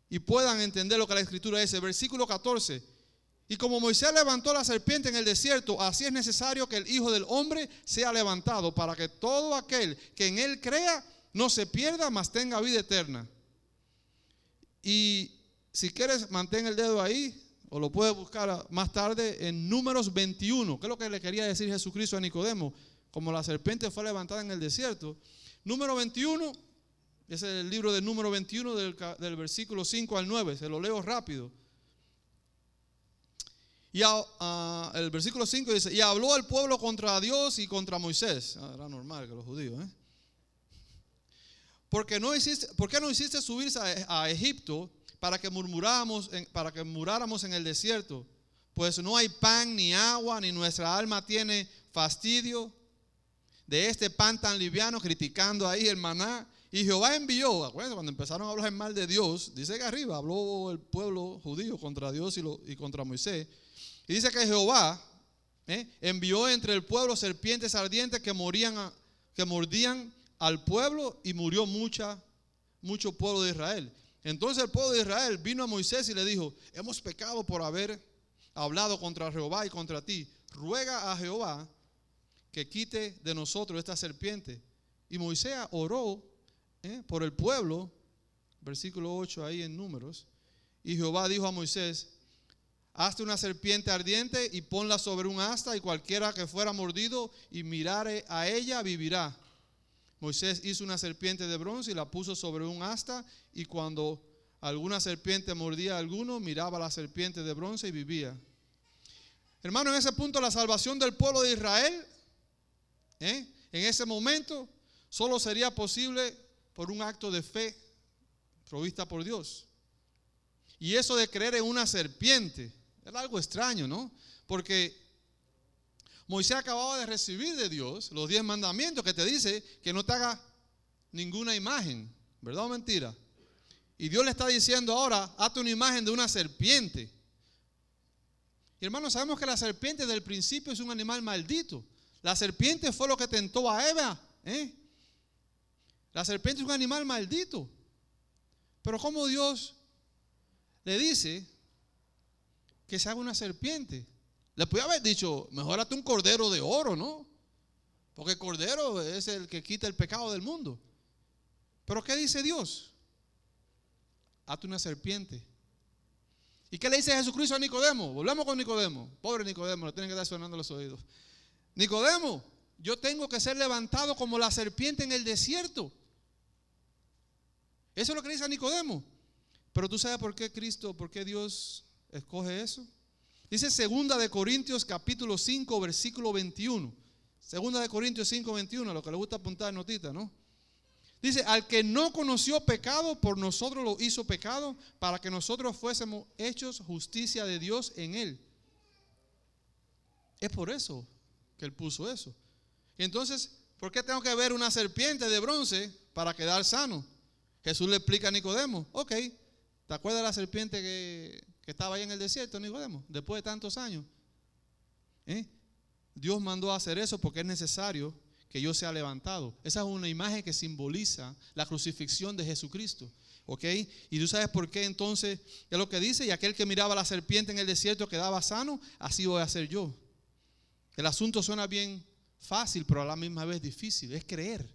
Y puedan entender lo que la Escritura dice. Versículo 14. Y como Moisés levantó la serpiente en el desierto, así es necesario que el Hijo del Hombre sea levantado, para que todo aquel que en Él crea no se pierda, mas tenga vida eterna. Y si quieres, mantén el dedo ahí, o lo puedes buscar más tarde en Números 21. ¿Qué es lo que le quería decir Jesucristo a Nicodemo? Como la serpiente fue levantada en el desierto. Número 21, es el libro de Número 21 del versículo 5 al 9. Se lo leo rápido. Y el versículo 5 dice: y habló el pueblo contra Dios y contra Moisés. Era normal que los judíos, ¿por qué no hiciste subir a Egipto para que murmuráramos en el desierto? Pues no hay pan ni agua, ni nuestra alma tiene fastidio de este pan tan liviano, criticando ahí el maná. Y Jehová envió, acuérdense, cuando empezaron a hablar mal de Dios, dice que arriba habló el pueblo judío contra Dios y contra Moisés. Y dice que Jehová envió entre el pueblo serpientes ardientes que mordían al pueblo, y murió mucho pueblo de Israel. Entonces el pueblo de Israel vino a Moisés y le dijo: hemos pecado por haber hablado contra Jehová y contra ti. Ruega a Jehová que quite de nosotros esta serpiente. Y Moisés oró por el pueblo, versículo 8 ahí en Números. Y Jehová dijo a Moisés: hazte una serpiente ardiente y ponla sobre un asta, y cualquiera que fuera mordido y mirare a ella vivirá. Moisés hizo una serpiente de bronce y la puso sobre un asta, y cuando alguna serpiente mordía a alguno, miraba a la serpiente de bronce y vivía. Hermano, en ese punto la salvación del pueblo de Israel, en ese momento, solo sería posible por un acto de fe provista por Dios. Y eso de creer en una serpiente era algo extraño, ¿no? Porque Moisés acababa de recibir de Dios los 10 mandamientos que te dice que no te haga ninguna imagen, ¿verdad o mentira? Y Dios le está diciendo ahora: hazte una imagen de una serpiente. Y hermanos, sabemos que la serpiente del principio es un animal maldito. La serpiente fue lo que tentó a Eva. La serpiente es un animal maldito. Pero ¿cómo Dios le dice que se haga una serpiente? Le podía haber dicho: mejor hazte un cordero de oro, ¿no? Porque el cordero es el que quita el pecado del mundo. Pero ¿qué dice Dios? Hazte una serpiente. ¿Y qué le dice Jesucristo a Nicodemo? Volvemos con Nicodemo. Pobre Nicodemo, le tienen que estar sonando los oídos. Nicodemo, yo tengo que ser levantado como la serpiente en el desierto. Eso es lo que dice a Nicodemo. Pero tú sabes por qué Dios escoge eso. Dice 2 de Corintios capítulo 5 versículo 21. 2 de Corintios 5, 21, a lo que le gusta apuntar notita, ¿no? Dice: al que no conoció pecado, por nosotros lo hizo pecado, para que nosotros fuésemos hechos justicia de Dios en él. Es por eso que él puso eso. Y entonces, ¿por qué tengo que ver una serpiente de bronce para quedar sano? Jesús le explica a Nicodemo: ok, ¿te acuerdas de la serpiente que estaba ahí en el desierto, Nicodemo? Después de tantos años. Dios mandó a hacer eso porque es necesario que yo sea levantado. Esa es una imagen que simboliza la crucifixión de Jesucristo. ¿Ok? Y tú sabes por qué entonces es lo que dice: y aquel que miraba a la serpiente en el desierto quedaba sano, así voy a hacer yo. El asunto suena bien fácil, pero a la misma vez difícil. Es creer.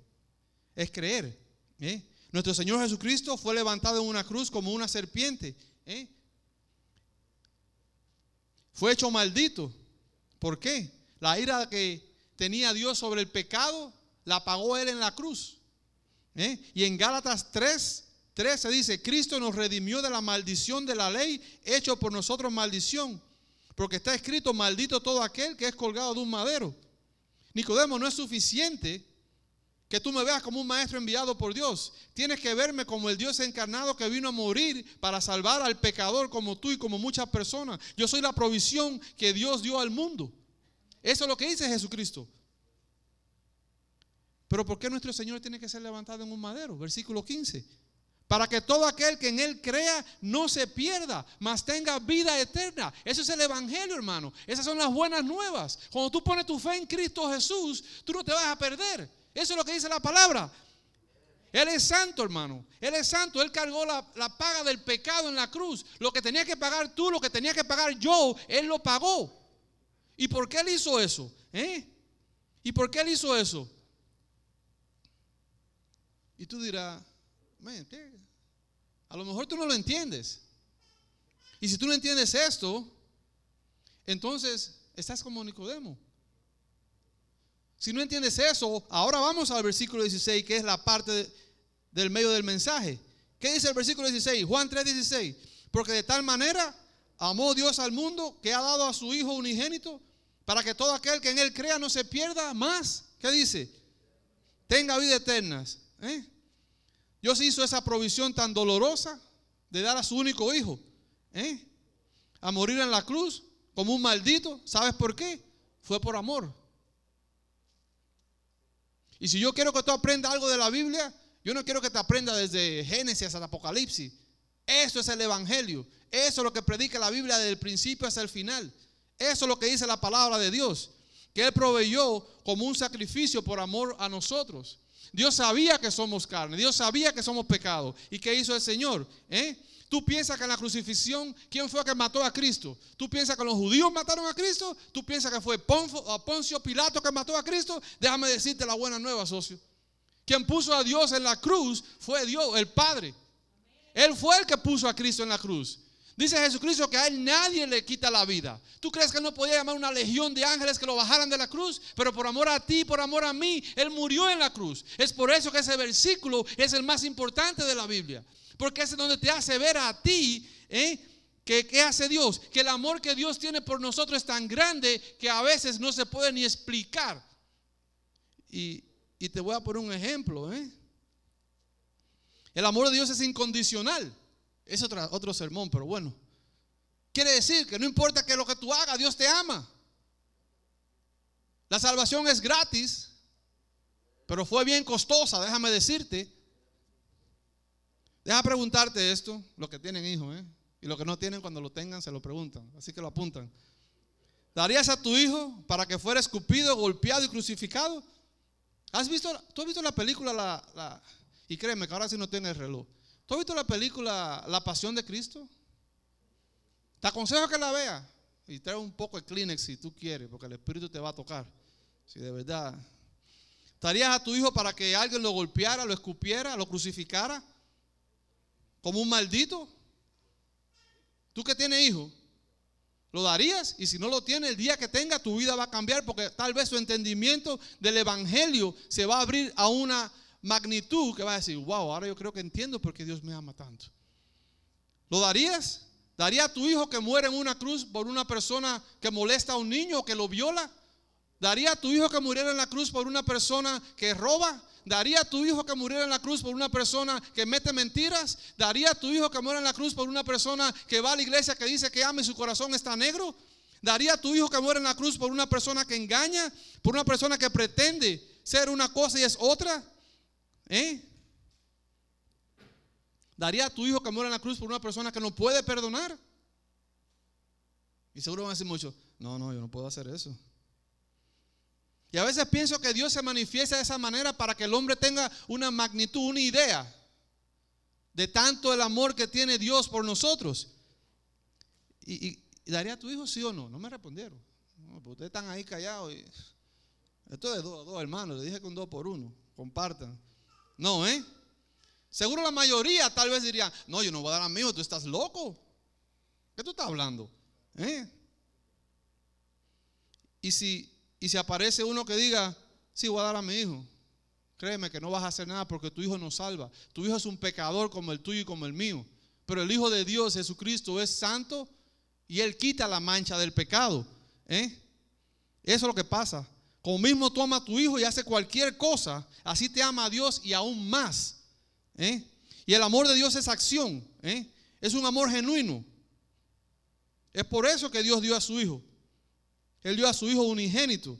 Es creer. Nuestro Señor Jesucristo fue levantado en una cruz como una serpiente. fue hecho maldito. ¿Por qué? La ira que tenía Dios sobre el pecado la pagó Él en la cruz. Y en Gálatas 3:13 dice: Cristo nos redimió de la maldición de la ley, hecho por nosotros maldición, porque está escrito: maldito todo aquel que es colgado de un madero. Nicodemo, no es suficiente que tú me veas como un maestro enviado por Dios. Tienes que verme como el Dios encarnado que vino a morir para salvar al pecador como tú y como muchas personas. Yo soy la provisión que Dios dio al mundo. Eso es lo que dice Jesucristo. Pero ¿por qué nuestro Señor tiene que ser levantado en un madero? Versículo 15. Para que todo aquel que en Él crea no se pierda, mas tenga vida eterna. Eso es el evangelio, hermano. Esas son las buenas nuevas. Cuando tú pones tu fe en Cristo Jesús, tú no te vas a perder. Eso es lo que dice la palabra. Él es santo, hermano. Él es santo. Él cargó la paga del pecado en la cruz. Lo que tenía que pagar tú, lo que tenía que pagar yo, Él lo pagó. ¿Y por qué Él hizo eso? ¿Y por qué Él hizo eso? Y tú dirás, ¿qué? A lo mejor tú no lo entiendes. Y si tú no entiendes esto, entonces estás como Nicodemo. Si no entiendes eso, ahora vamos al versículo 16, que es la parte del medio del mensaje. ¿Qué dice el versículo 16? Juan 3:16. Porque de tal manera amó Dios al mundo, que ha dado a su Hijo unigénito, para que todo aquel que en Él crea no se pierda más. ¿Qué dice? Tenga vida eterna. Dios hizo esa provisión tan dolorosa de dar a su único Hijo a morir en la cruz como un maldito. ¿Sabes por qué? Fue por amor. Y si yo quiero que tú aprendas algo de la Biblia, yo no quiero que te aprendas desde Génesis hasta Apocalipsis. Eso es el evangelio. Eso es lo que predica la Biblia desde el principio hasta el final. Eso es lo que dice la palabra de Dios, que Él proveyó como un sacrificio por amor a nosotros. Dios sabía que somos carne, Dios sabía que somos pecado. ¿Y qué hizo el Señor? ¿Tú piensas que en la crucifixión, quién fue el que mató a Cristo? ¿Tú piensas que los judíos mataron a Cristo? ¿Tú piensas que fue Poncio Pilato que mató a Cristo? Déjame decirte la buena nueva, socio. Quien puso a Dios en la cruz fue Dios, el Padre. Él fue el que puso a Cristo en la cruz. Dice Jesucristo que a Él nadie le quita la vida. ¿Tú crees que Él no podía llamar una legión de ángeles que lo bajaran de la cruz? Pero por amor a ti, por amor a mí, Él murió en la cruz. Es por eso que ese versículo es el más importante de la Biblia. Porque es donde te hace ver a ti, ¿qué hace Dios? Que el amor que Dios tiene por nosotros es tan grande que a veces no se puede ni explicar. Y te voy a poner un ejemplo. El amor de Dios es incondicional. Es otro sermón, pero bueno. Quiere decir que no importa que lo que tú hagas, Dios te ama. La salvación es gratis, pero fue bien costosa, déjame decirte. Deja preguntarte esto, los que tienen hijos, y los que no tienen, cuando lo tengan se lo preguntan, así que lo apuntan. ¿Darías a tu hijo para que fuera escupido, golpeado y crucificado? ¿Tú has visto la película y créeme que ahora sí no tiene el reloj? ¿Tú has visto la película La Pasión de Cristo? Te aconsejo que la veas y trae un poco de Kleenex si tú quieres, porque el Espíritu te va a tocar. Si de verdad. ¿Darías a tu hijo para que alguien lo golpeara, lo escupiera, lo crucificara como un maldito? ¿Tú que tienes hijo? ¿Lo darías? Y si no lo tienes, el día que tenga, tu vida va a cambiar, porque tal vez su entendimiento del evangelio se va a abrir a una magnitud que va a decir, wow, ahora yo creo que entiendo por qué Dios me ama tanto. ¿Lo darías? ¿Daría a tu hijo que muere en una cruz por una persona que molesta a un niño o que lo viola? ¿Daría a tu hijo que muriera en la cruz por una persona que roba? ¿Daría a tu hijo que muriera en la cruz por una persona que mete mentiras? ¿Daría a tu hijo que muera en la cruz por una persona que va a la iglesia que dice que ama y su corazón está negro? ¿Daría a tu hijo que muera en la cruz por una persona que engaña? ¿Por una persona que pretende ser una cosa y es otra? ¿Daría a tu hijo que muera en la cruz por una persona que no puede perdonar? Y seguro van a decir muchos, no, yo no puedo hacer eso. Y a veces pienso que Dios se manifiesta de esa manera para que el hombre tenga una magnitud, una idea de tanto el amor que tiene Dios por nosotros. ¿Y daría a tu hijo sí o no? No me respondieron. No, pues ustedes están ahí callados. Esto es de dos hermanos, le dije que un 2 por 1, compartan. No, seguro la mayoría tal vez dirían, no, yo no voy a dar a mi hijo, tú estás loco. ¿Qué tú estás hablando? Y si aparece uno que diga, sí, voy a dar a mi hijo, créeme que no vas a hacer nada porque tu hijo no salva. Tu hijo es un pecador como el tuyo y como el mío. Pero el Hijo de Dios, Jesucristo, es santo y Él quita la mancha del pecado. Eso es lo que pasa. Como mismo tú amas a tu hijo y hace cualquier cosa, así te ama a Dios y aún más. Y el amor de Dios es acción. Es un amor genuino. Es por eso que Dios dio a su hijo. Él dio a su hijo unigénito.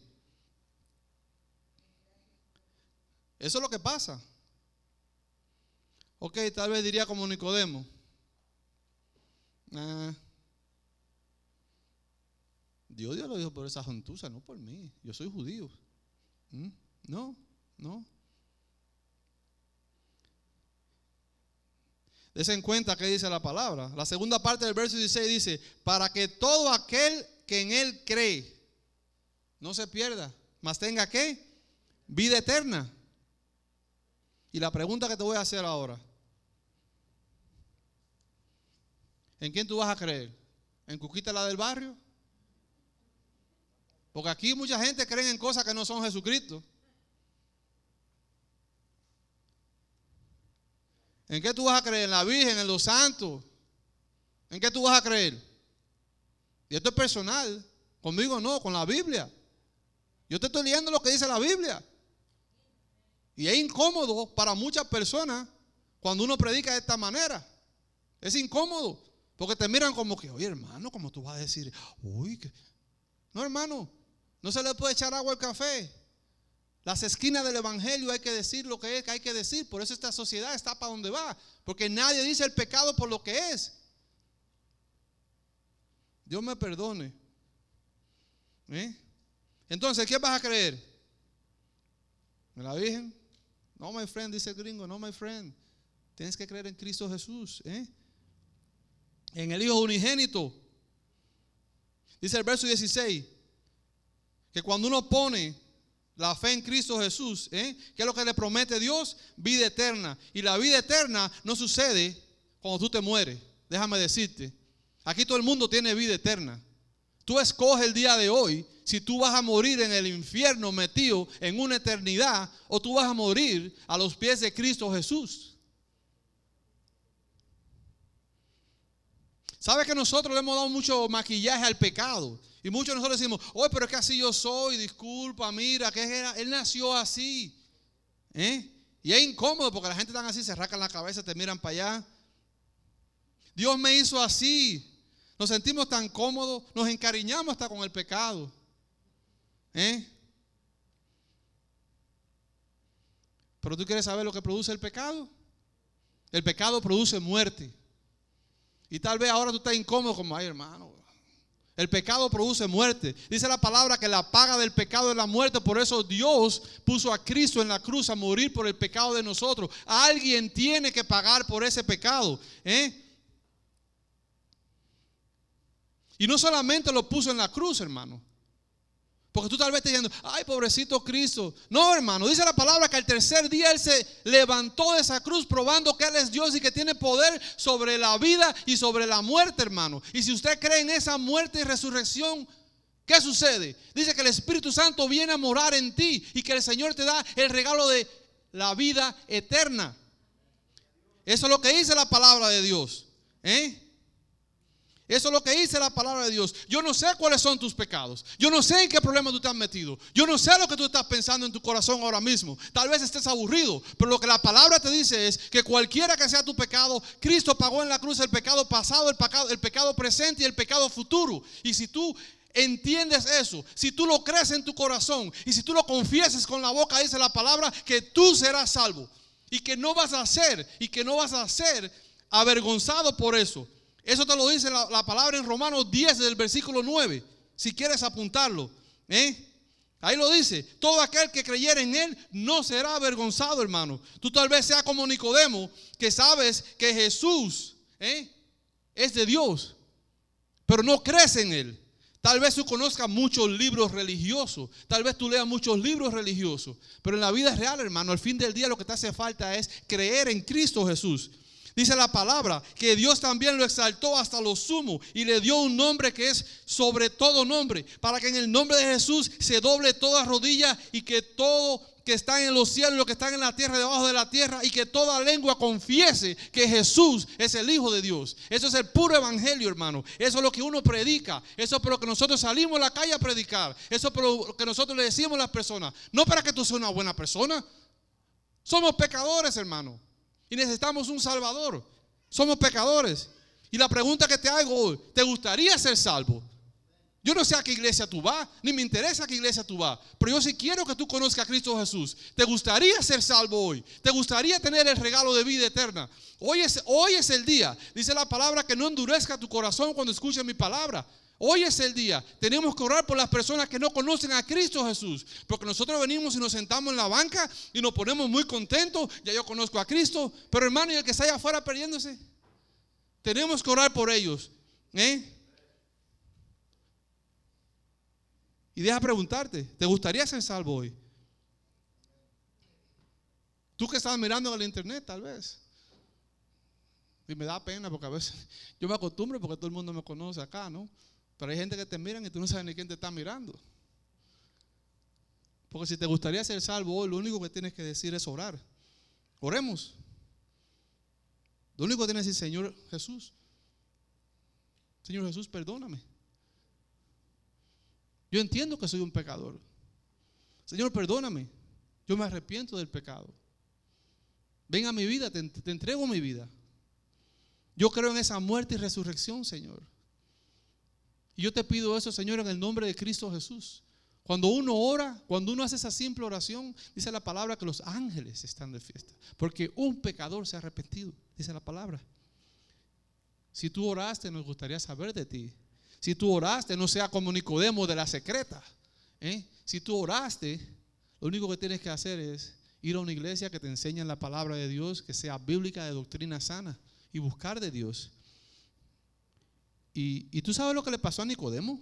Eso es lo que pasa. Ok, tal vez diría como Nicodemo. Dios lo dijo por esa gentuza, no por mí. Yo soy judío. No. Desen cuenta que dice la palabra. La segunda parte del verso 16 dice: para que todo aquel que en Él cree no se pierda, mas tenga ¿qué? Vida eterna. Y la pregunta que te voy a hacer ahora: ¿en quién tú vas a creer? ¿En Cuquita, la del barrio? Porque aquí mucha gente cree en cosas que no son Jesucristo. ¿En qué tú vas a creer? ¿En la Virgen, en los santos? ¿En qué tú vas a creer? Y esto es personal. Conmigo no, con la Biblia. Yo te estoy leyendo lo que dice la Biblia. Y es incómodo para muchas personas cuando uno predica de esta manera. Es incómodo. Porque te miran como que, oye hermano, ¿cómo tú vas a decir? Uy, que... No, hermano, no se le puede echar agua al café. Las esquinas del evangelio hay que decir lo que hay que decir. Por eso esta sociedad está para donde va. Porque nadie dice el pecado por lo que es. Dios me perdone. Entonces, ¿qué vas a creer? ¿En la Virgen? No, my friend, dice el gringo. No, my friend. Tienes que creer en Cristo Jesús. En el Hijo unigénito. Dice el verso 16. Que cuando uno pone la fe en Cristo Jesús, ¿qué es lo que le promete Dios? Vida eterna. Y la vida eterna no sucede cuando tú te mueres. Déjame decirte. Aquí todo el mundo tiene vida eterna. Tú escoges el día de hoy si tú vas a morir en el infierno metido en una eternidad o tú vas a morir a los pies de Cristo Jesús. ¿Sabe que nosotros le hemos dado mucho maquillaje al pecado? Y muchos de nosotros decimos, oye, pero es que así yo soy, disculpa, mira, que él nació así. Y es incómodo porque la gente está así, se rascan la cabeza, te miran para allá. Dios me hizo así. Nos sentimos tan cómodos, nos encariñamos hasta con el pecado. Pero tú quieres saber lo que produce el pecado. El pecado produce muerte. Y tal vez ahora tú estás incómodo como, ay hermano, el pecado produce muerte. Dice la palabra que la paga del pecado es la muerte. Por eso Dios puso a Cristo en la cruz a morir por el pecado de nosotros. Alguien tiene que pagar por ese pecado. Y no solamente lo puso en la cruz, hermano. Porque tú tal vez estás diciendo, ay, pobrecito Cristo. No, hermano, dice la palabra que al tercer día Él se levantó de esa cruz probando que Él es Dios y que tiene poder sobre la vida y sobre la muerte, hermano. Y si usted cree en esa muerte y resurrección, ¿qué sucede? Dice que el Espíritu Santo viene a morar en ti y que el Señor te da el regalo de la vida eterna. Eso es lo que dice la palabra de Dios. Eso es lo que dice la palabra de Dios. Yo no sé cuáles son tus pecados. Yo no sé en qué problema tú te has metido. Yo no sé lo que tú estás pensando en tu corazón ahora mismo. Tal vez estés aburrido. Pero lo que la palabra te dice es que cualquiera que sea tu pecado, Cristo pagó en la cruz el pecado pasado, el pecado presente y el pecado futuro. Y si tú entiendes eso, si tú lo crees en tu corazón y si tú lo confiesas con la boca, dice la palabra que tú serás salvo. Y que no vas a ser avergonzado por eso. Eso te lo dice la palabra en Romanos 10 del versículo 9. Si quieres apuntarlo. Ahí lo dice. Todo aquel que creyera en Él no será avergonzado, hermano. Tú tal vez seas como Nicodemo, que sabes que Jesús es de Dios, pero no crees en Él. Tal vez tú conozcas muchos libros religiosos. Tal vez tú leas muchos libros religiosos. Pero en la vida real, hermano, al fin del día lo que te hace falta es creer en Cristo Jesús. Dice la palabra que Dios también lo exaltó hasta lo sumo y le dio un nombre que es sobre todo nombre, para que en el nombre de Jesús se doble toda rodilla y que todo que está en los cielos y lo que está en la tierra, debajo de la tierra, y que toda lengua confiese que Jesús es el Hijo de Dios. Eso es el puro evangelio, hermano. Eso es lo que uno predica. Eso es por lo que nosotros salimos a la calle a predicar. Eso es por lo que nosotros le decimos a las personas. No para que tú seas una buena persona. Somos pecadores, hermano, y necesitamos un Salvador. Somos pecadores. Y la pregunta que te hago hoy: ¿te gustaría ser salvo? Yo no sé a qué iglesia tú vas, ni me interesa a qué iglesia tú vas, pero yo sí quiero que tú conozcas a Cristo Jesús. ¿Te gustaría ser salvo hoy? ¿Te gustaría tener el regalo de vida eterna? Hoy es el día. Dice la palabra que no endurezca tu corazón cuando escuches mi palabra. Hoy es el día. Tenemos que orar por las personas que no conocen a Cristo Jesús, porque nosotros venimos y nos sentamos en la banca y nos ponemos muy contentos. Ya yo conozco a Cristo, pero hermano, y el que está allá afuera perdiéndose, tenemos que orar por ellos. Y deja preguntarte: ¿te gustaría ser salvo hoy? Tú que estás mirando en el internet, tal vez. Y me da pena porque a veces yo me acostumbro porque todo el mundo me conoce acá, ¿no? Pero hay gente que te miran y tú no sabes ni quién te está mirando. Porque si te gustaría ser salvo hoy, lo único que tienes que decir es orar. Oremos. Lo único que tienes que decir: Señor Jesús, perdóname. Yo entiendo que soy un pecador. Señor, perdóname. Yo me arrepiento del pecado. Ven a mi vida, te entrego mi vida. Yo creo en esa muerte y resurrección, Señor. Y yo te pido eso, Señor, en el nombre de Cristo Jesús. Cuando uno ora, cuando uno hace esa simple oración, dice la palabra que los ángeles están de fiesta, porque un pecador se ha arrepentido, dice la palabra. Si tú oraste, nos gustaría saber de ti. Si tú oraste, no sea como Nicodemo de la secreta. Si tú oraste, lo único que tienes que hacer es ir a una iglesia que te enseñe la palabra de Dios, que sea bíblica, de doctrina sana, y buscar de Dios. ¿Y tú sabes lo que le pasó a Nicodemo?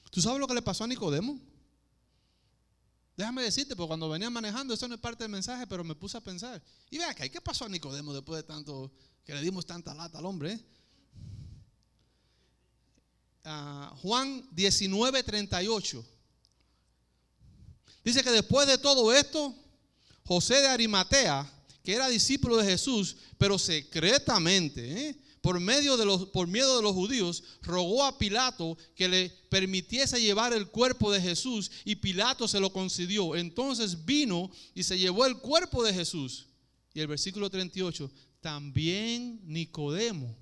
¿Tú sabes lo que le pasó a Nicodemo? Déjame decirte, porque cuando venía manejando, eso no es parte del mensaje, pero me puse a pensar. Y vea que, ¿qué pasó a Nicodemo después de tanto que le dimos tanta lata al hombre? Juan 19:38 dice que después de todo esto, José de Arimatea, que era discípulo de Jesús, pero secretamente, por miedo de los judíos, rogó a Pilato que le permitiese llevar el cuerpo de Jesús, y Pilato se lo concedió. Entonces vino y se llevó el cuerpo de Jesús. Y el versículo 38: también Nicodemo,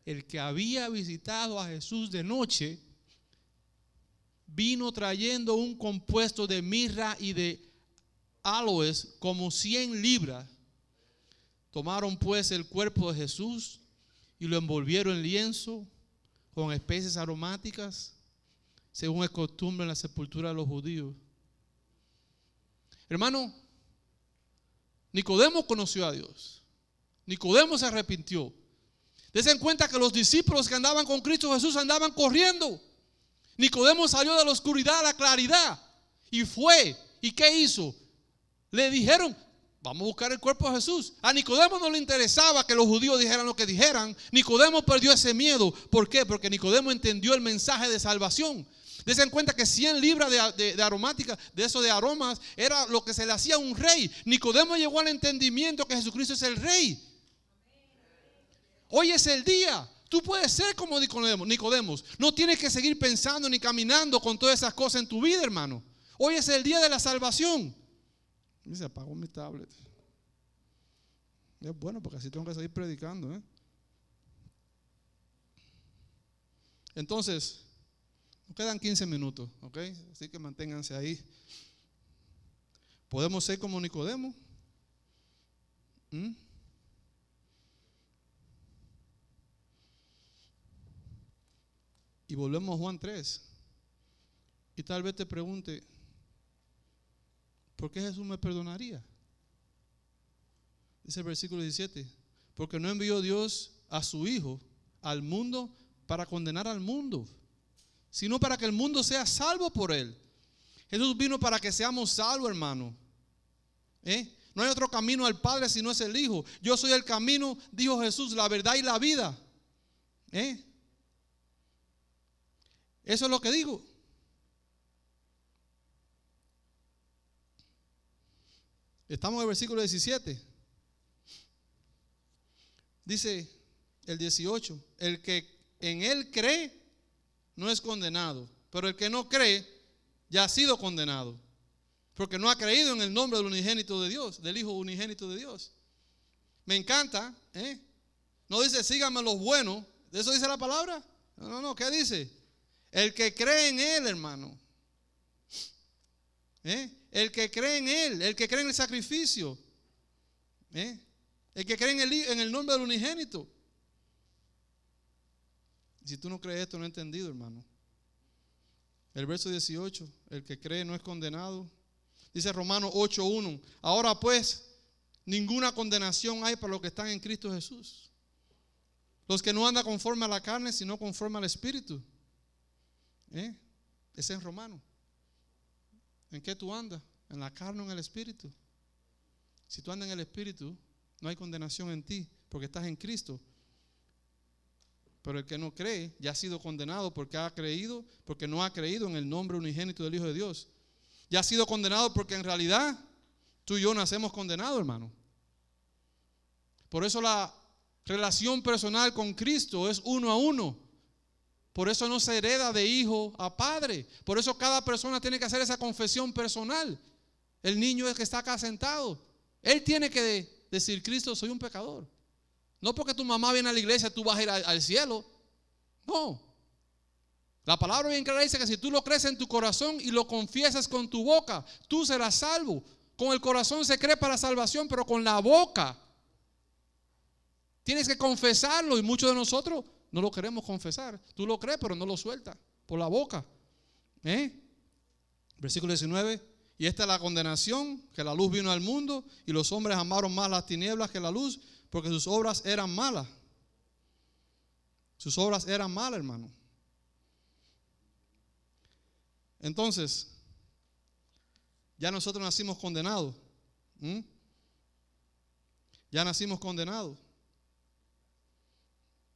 el que había visitado a Jesús de noche, vino trayendo un compuesto de mirra y de aloes, como 100 libras. Tomaron pues el cuerpo de Jesús y lo envolvieron en lienzo con especies aromáticas, según es costumbre en la sepultura de los judíos. Hermano, Nicodemo conoció a Dios. Nicodemo se arrepintió. Dense en cuenta que los discípulos que andaban con Cristo Jesús andaban corriendo. Nicodemo salió de la oscuridad a la claridad y fue. ¿Y qué hizo? Le dijeron: vamos a buscar el cuerpo de Jesús. A Nicodemo no le interesaba que los judíos dijeran lo que dijeran. Nicodemo perdió ese miedo. ¿Por qué? Porque Nicodemo entendió el mensaje de salvación. Dense en cuenta que 100 libras de aromática, de eso de aromas, era lo que se le hacía a un rey. Nicodemo llegó al entendimiento que Jesucristo es el rey. Hoy es el día. Tú puedes ser como Nicodemo. No tienes que seguir pensando ni caminando con todas esas cosas en tu vida, hermano. Hoy es el día de la salvación. Y se apagó mi tablet. Es bueno porque así tengo que seguir predicando. Entonces, nos quedan 15 minutos, ¿ok? Así que manténganse ahí. ¿Podemos ser como Nicodemo? Y volvemos a Juan 3. Y tal vez te pregunte: ¿por qué Jesús me perdonaría? Dice el versículo 17: porque no envió Dios a su Hijo al mundo para condenar al mundo, sino para que el mundo sea salvo por él. Jesús vino para que seamos salvos, hermano. No hay otro camino al Padre si no es el Hijo. Yo soy el camino, dijo Jesús, la verdad y la vida. Eso es lo que digo. Estamos en el versículo 17. Dice el 18: el que en Él cree no es condenado, pero el que no cree ya ha sido condenado, porque no ha creído en el nombre del unigénito de Dios, del Hijo unigénito de Dios. Me encanta, no dice síganme los buenos. ¿De eso dice la palabra? No, ¿qué dice? El que cree en Él, hermano. El que cree en Él, el que cree en el sacrificio, el que cree en el nombre del unigénito. Si tú no crees esto, no he entendido, hermano. El verso 18: el que cree no es condenado. Dice Romanos 8:1: ahora pues, ninguna condenación hay para los que están en Cristo Jesús, los que no andan conforme a la carne, sino conforme al Espíritu. Ese es Romano. ¿En qué tú andas? ¿En la carne o en el Espíritu? Si tú andas en el Espíritu, no hay condenación en ti, porque estás en Cristo. Pero el que no cree ya ha sido condenado porque no ha creído en el nombre unigénito del Hijo de Dios. Ya ha sido condenado porque en realidad tú y yo nacemos condenados, hermano. Por eso la relación personal con Cristo es 1 a 1. Por eso no se hereda de hijo a padre. Por eso cada persona tiene que hacer esa confesión personal. El niño es que está acá sentado, él tiene que decir: Cristo, soy un pecador. No porque tu mamá viene a la iglesia tú vas a ir al cielo. No. La palabra bien clara dice que si tú lo crees en tu corazón y lo confiesas con tu boca, tú serás salvo. Con el corazón se cree para salvación, pero con la boca tienes que confesarlo, y muchos de nosotros no lo queremos confesar. Tú lo crees, pero no lo sueltas por la boca. Versículo 19: y esta es la condenación, que la luz vino al mundo y los hombres amaron más las tinieblas que la luz, porque sus obras eran malas. Sus obras eran malas, hermano. Entonces, ya nosotros nacimos condenados. Ya nacimos condenados.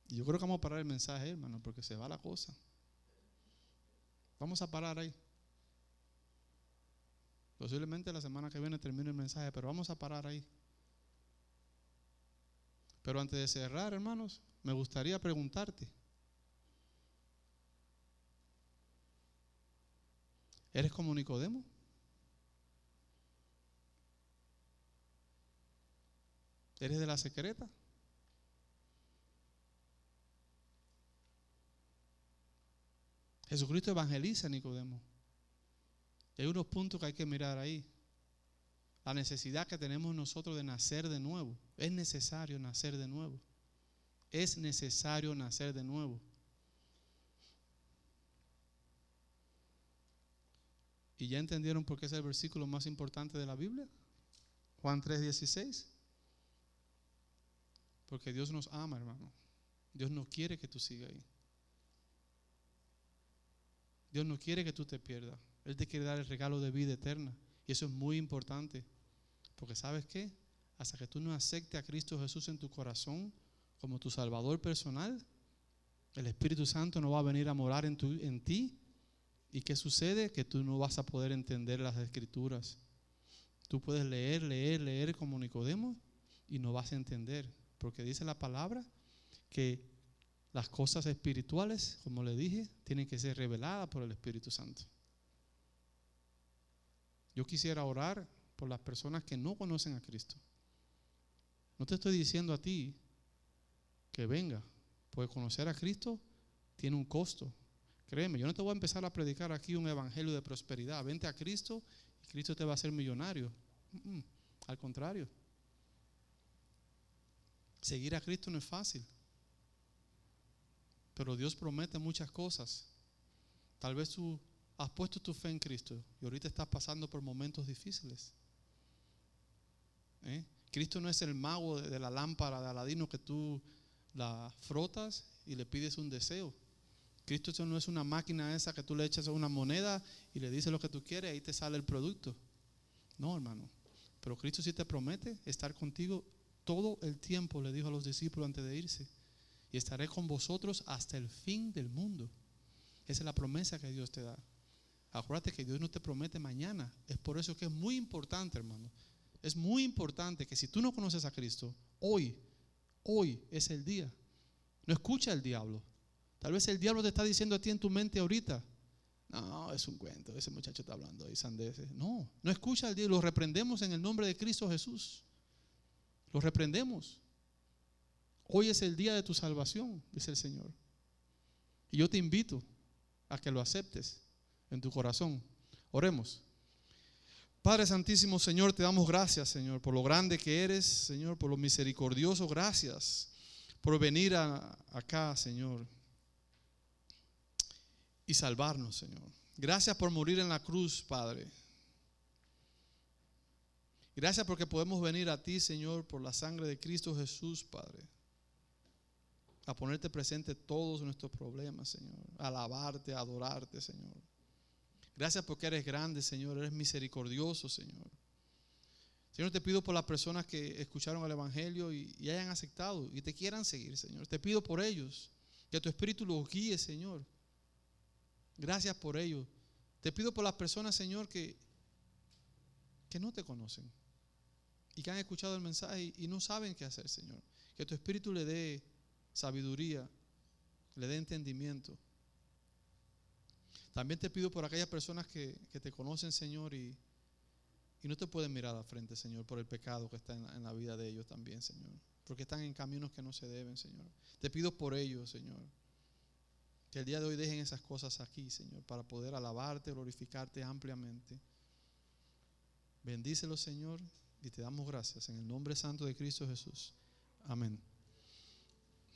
Y yo creo que vamos a parar el mensaje, hermano, porque se va la cosa. Vamos a parar ahí. Posiblemente la semana que viene termine el mensaje, pero vamos a parar ahí. Pero antes de cerrar, hermanos, me gustaría preguntarte: ¿eres como Nicodemo? ¿Eres de la secreta? Jesucristo evangeliza a Nicodemo. Hay unos puntos que hay que mirar ahí. La necesidad que tenemos nosotros de nacer de nuevo. Es necesario nacer de nuevo. Es necesario nacer de nuevo. ¿Y ya entendieron por qué es el versículo más importante de la Biblia? Juan 3:16. Porque Dios nos ama, hermano. Dios no quiere que tú sigas ahí. Dios no quiere que tú te pierdas. Él te quiere dar el regalo de vida eterna. Y eso es muy importante. Porque ¿sabes qué? Hasta que tú no aceptes a Cristo Jesús en tu corazón como tu Salvador personal, el Espíritu Santo no va a venir a morar en ti. ¿Y qué sucede? Que tú no vas a poder entender las Escrituras. Tú puedes leer como Nicodemo y no vas a entender. Porque dice la palabra que las cosas espirituales, como le dije, tienen que ser reveladas por el Espíritu Santo. Yo quisiera orar por las personas que no conocen a Cristo. No te estoy diciendo a ti que venga, porque conocer a Cristo tiene un costo. Créeme, yo no te voy a empezar a predicar aquí un evangelio de prosperidad. Vente a Cristo y Cristo te va a hacer millonario. Al contrario. Seguir a Cristo no es fácil. Pero Dios promete muchas cosas. Tal vez tú has puesto tu fe en Cristo y ahorita estás pasando por momentos difíciles. Cristo no es el mago de la lámpara de Aladino que tú la frotas y le pides un deseo. Cristo no es una máquina esa que tú le echas una moneda y le dices lo que tú quieres y ahí te sale el producto. No, hermano. Pero Cristo sí te promete estar contigo todo el tiempo, le dijo a los discípulos antes de irse. Y estaré con vosotros hasta el fin del mundo. Esa es la promesa que Dios te da. Acuérdate que Dios no te promete mañana. Es por eso que es muy importante, hermano. Es muy importante que si tú no conoces a Cristo, hoy es el día. No escucha al diablo. Tal vez el diablo te está diciendo a ti en tu mente ahorita: no, es un cuento, ese muchacho está hablando de sandeces. No escucha al diablo. Lo reprendemos en el nombre de Cristo Jesús. Lo reprendemos. Hoy es el día de tu salvación, dice el Señor. Y yo te invito a que lo aceptes en tu corazón. Oremos. Padre Santísimo, Señor, te damos gracias, Señor, por lo grande que eres, Señor, por lo misericordioso. Gracias por venir acá, Señor, y salvarnos, Señor. Gracias por morir en la cruz, Padre. Gracias porque podemos venir a ti, Señor, por la sangre de Cristo Jesús, Padre, a ponerte presente todos nuestros problemas, Señor, a alabarte, a adorarte, Señor. Gracias porque eres grande, Señor, eres misericordioso, Señor. Señor, te pido por las personas que escucharon el Evangelio y hayan aceptado y te quieran seguir, Señor. Te pido por ellos, que tu Espíritu los guíe, Señor. Gracias por ellos. Te pido por las personas, Señor, que no te conocen y que han escuchado el mensaje y no saben qué hacer, Señor. Que tu Espíritu le dé sabiduría, le dé entendimiento. También te pido por aquellas personas que te conocen, Señor, y no te pueden mirar a frente, Señor, por el pecado que está en la vida de ellos también, Señor. Porque están en caminos que no se deben, Señor. Te pido por ellos, Señor, que el día de hoy dejen esas cosas aquí, Señor, para poder alabarte, glorificarte ampliamente. Bendícelos, Señor, y te damos gracias en el nombre santo de Cristo Jesús. Amén.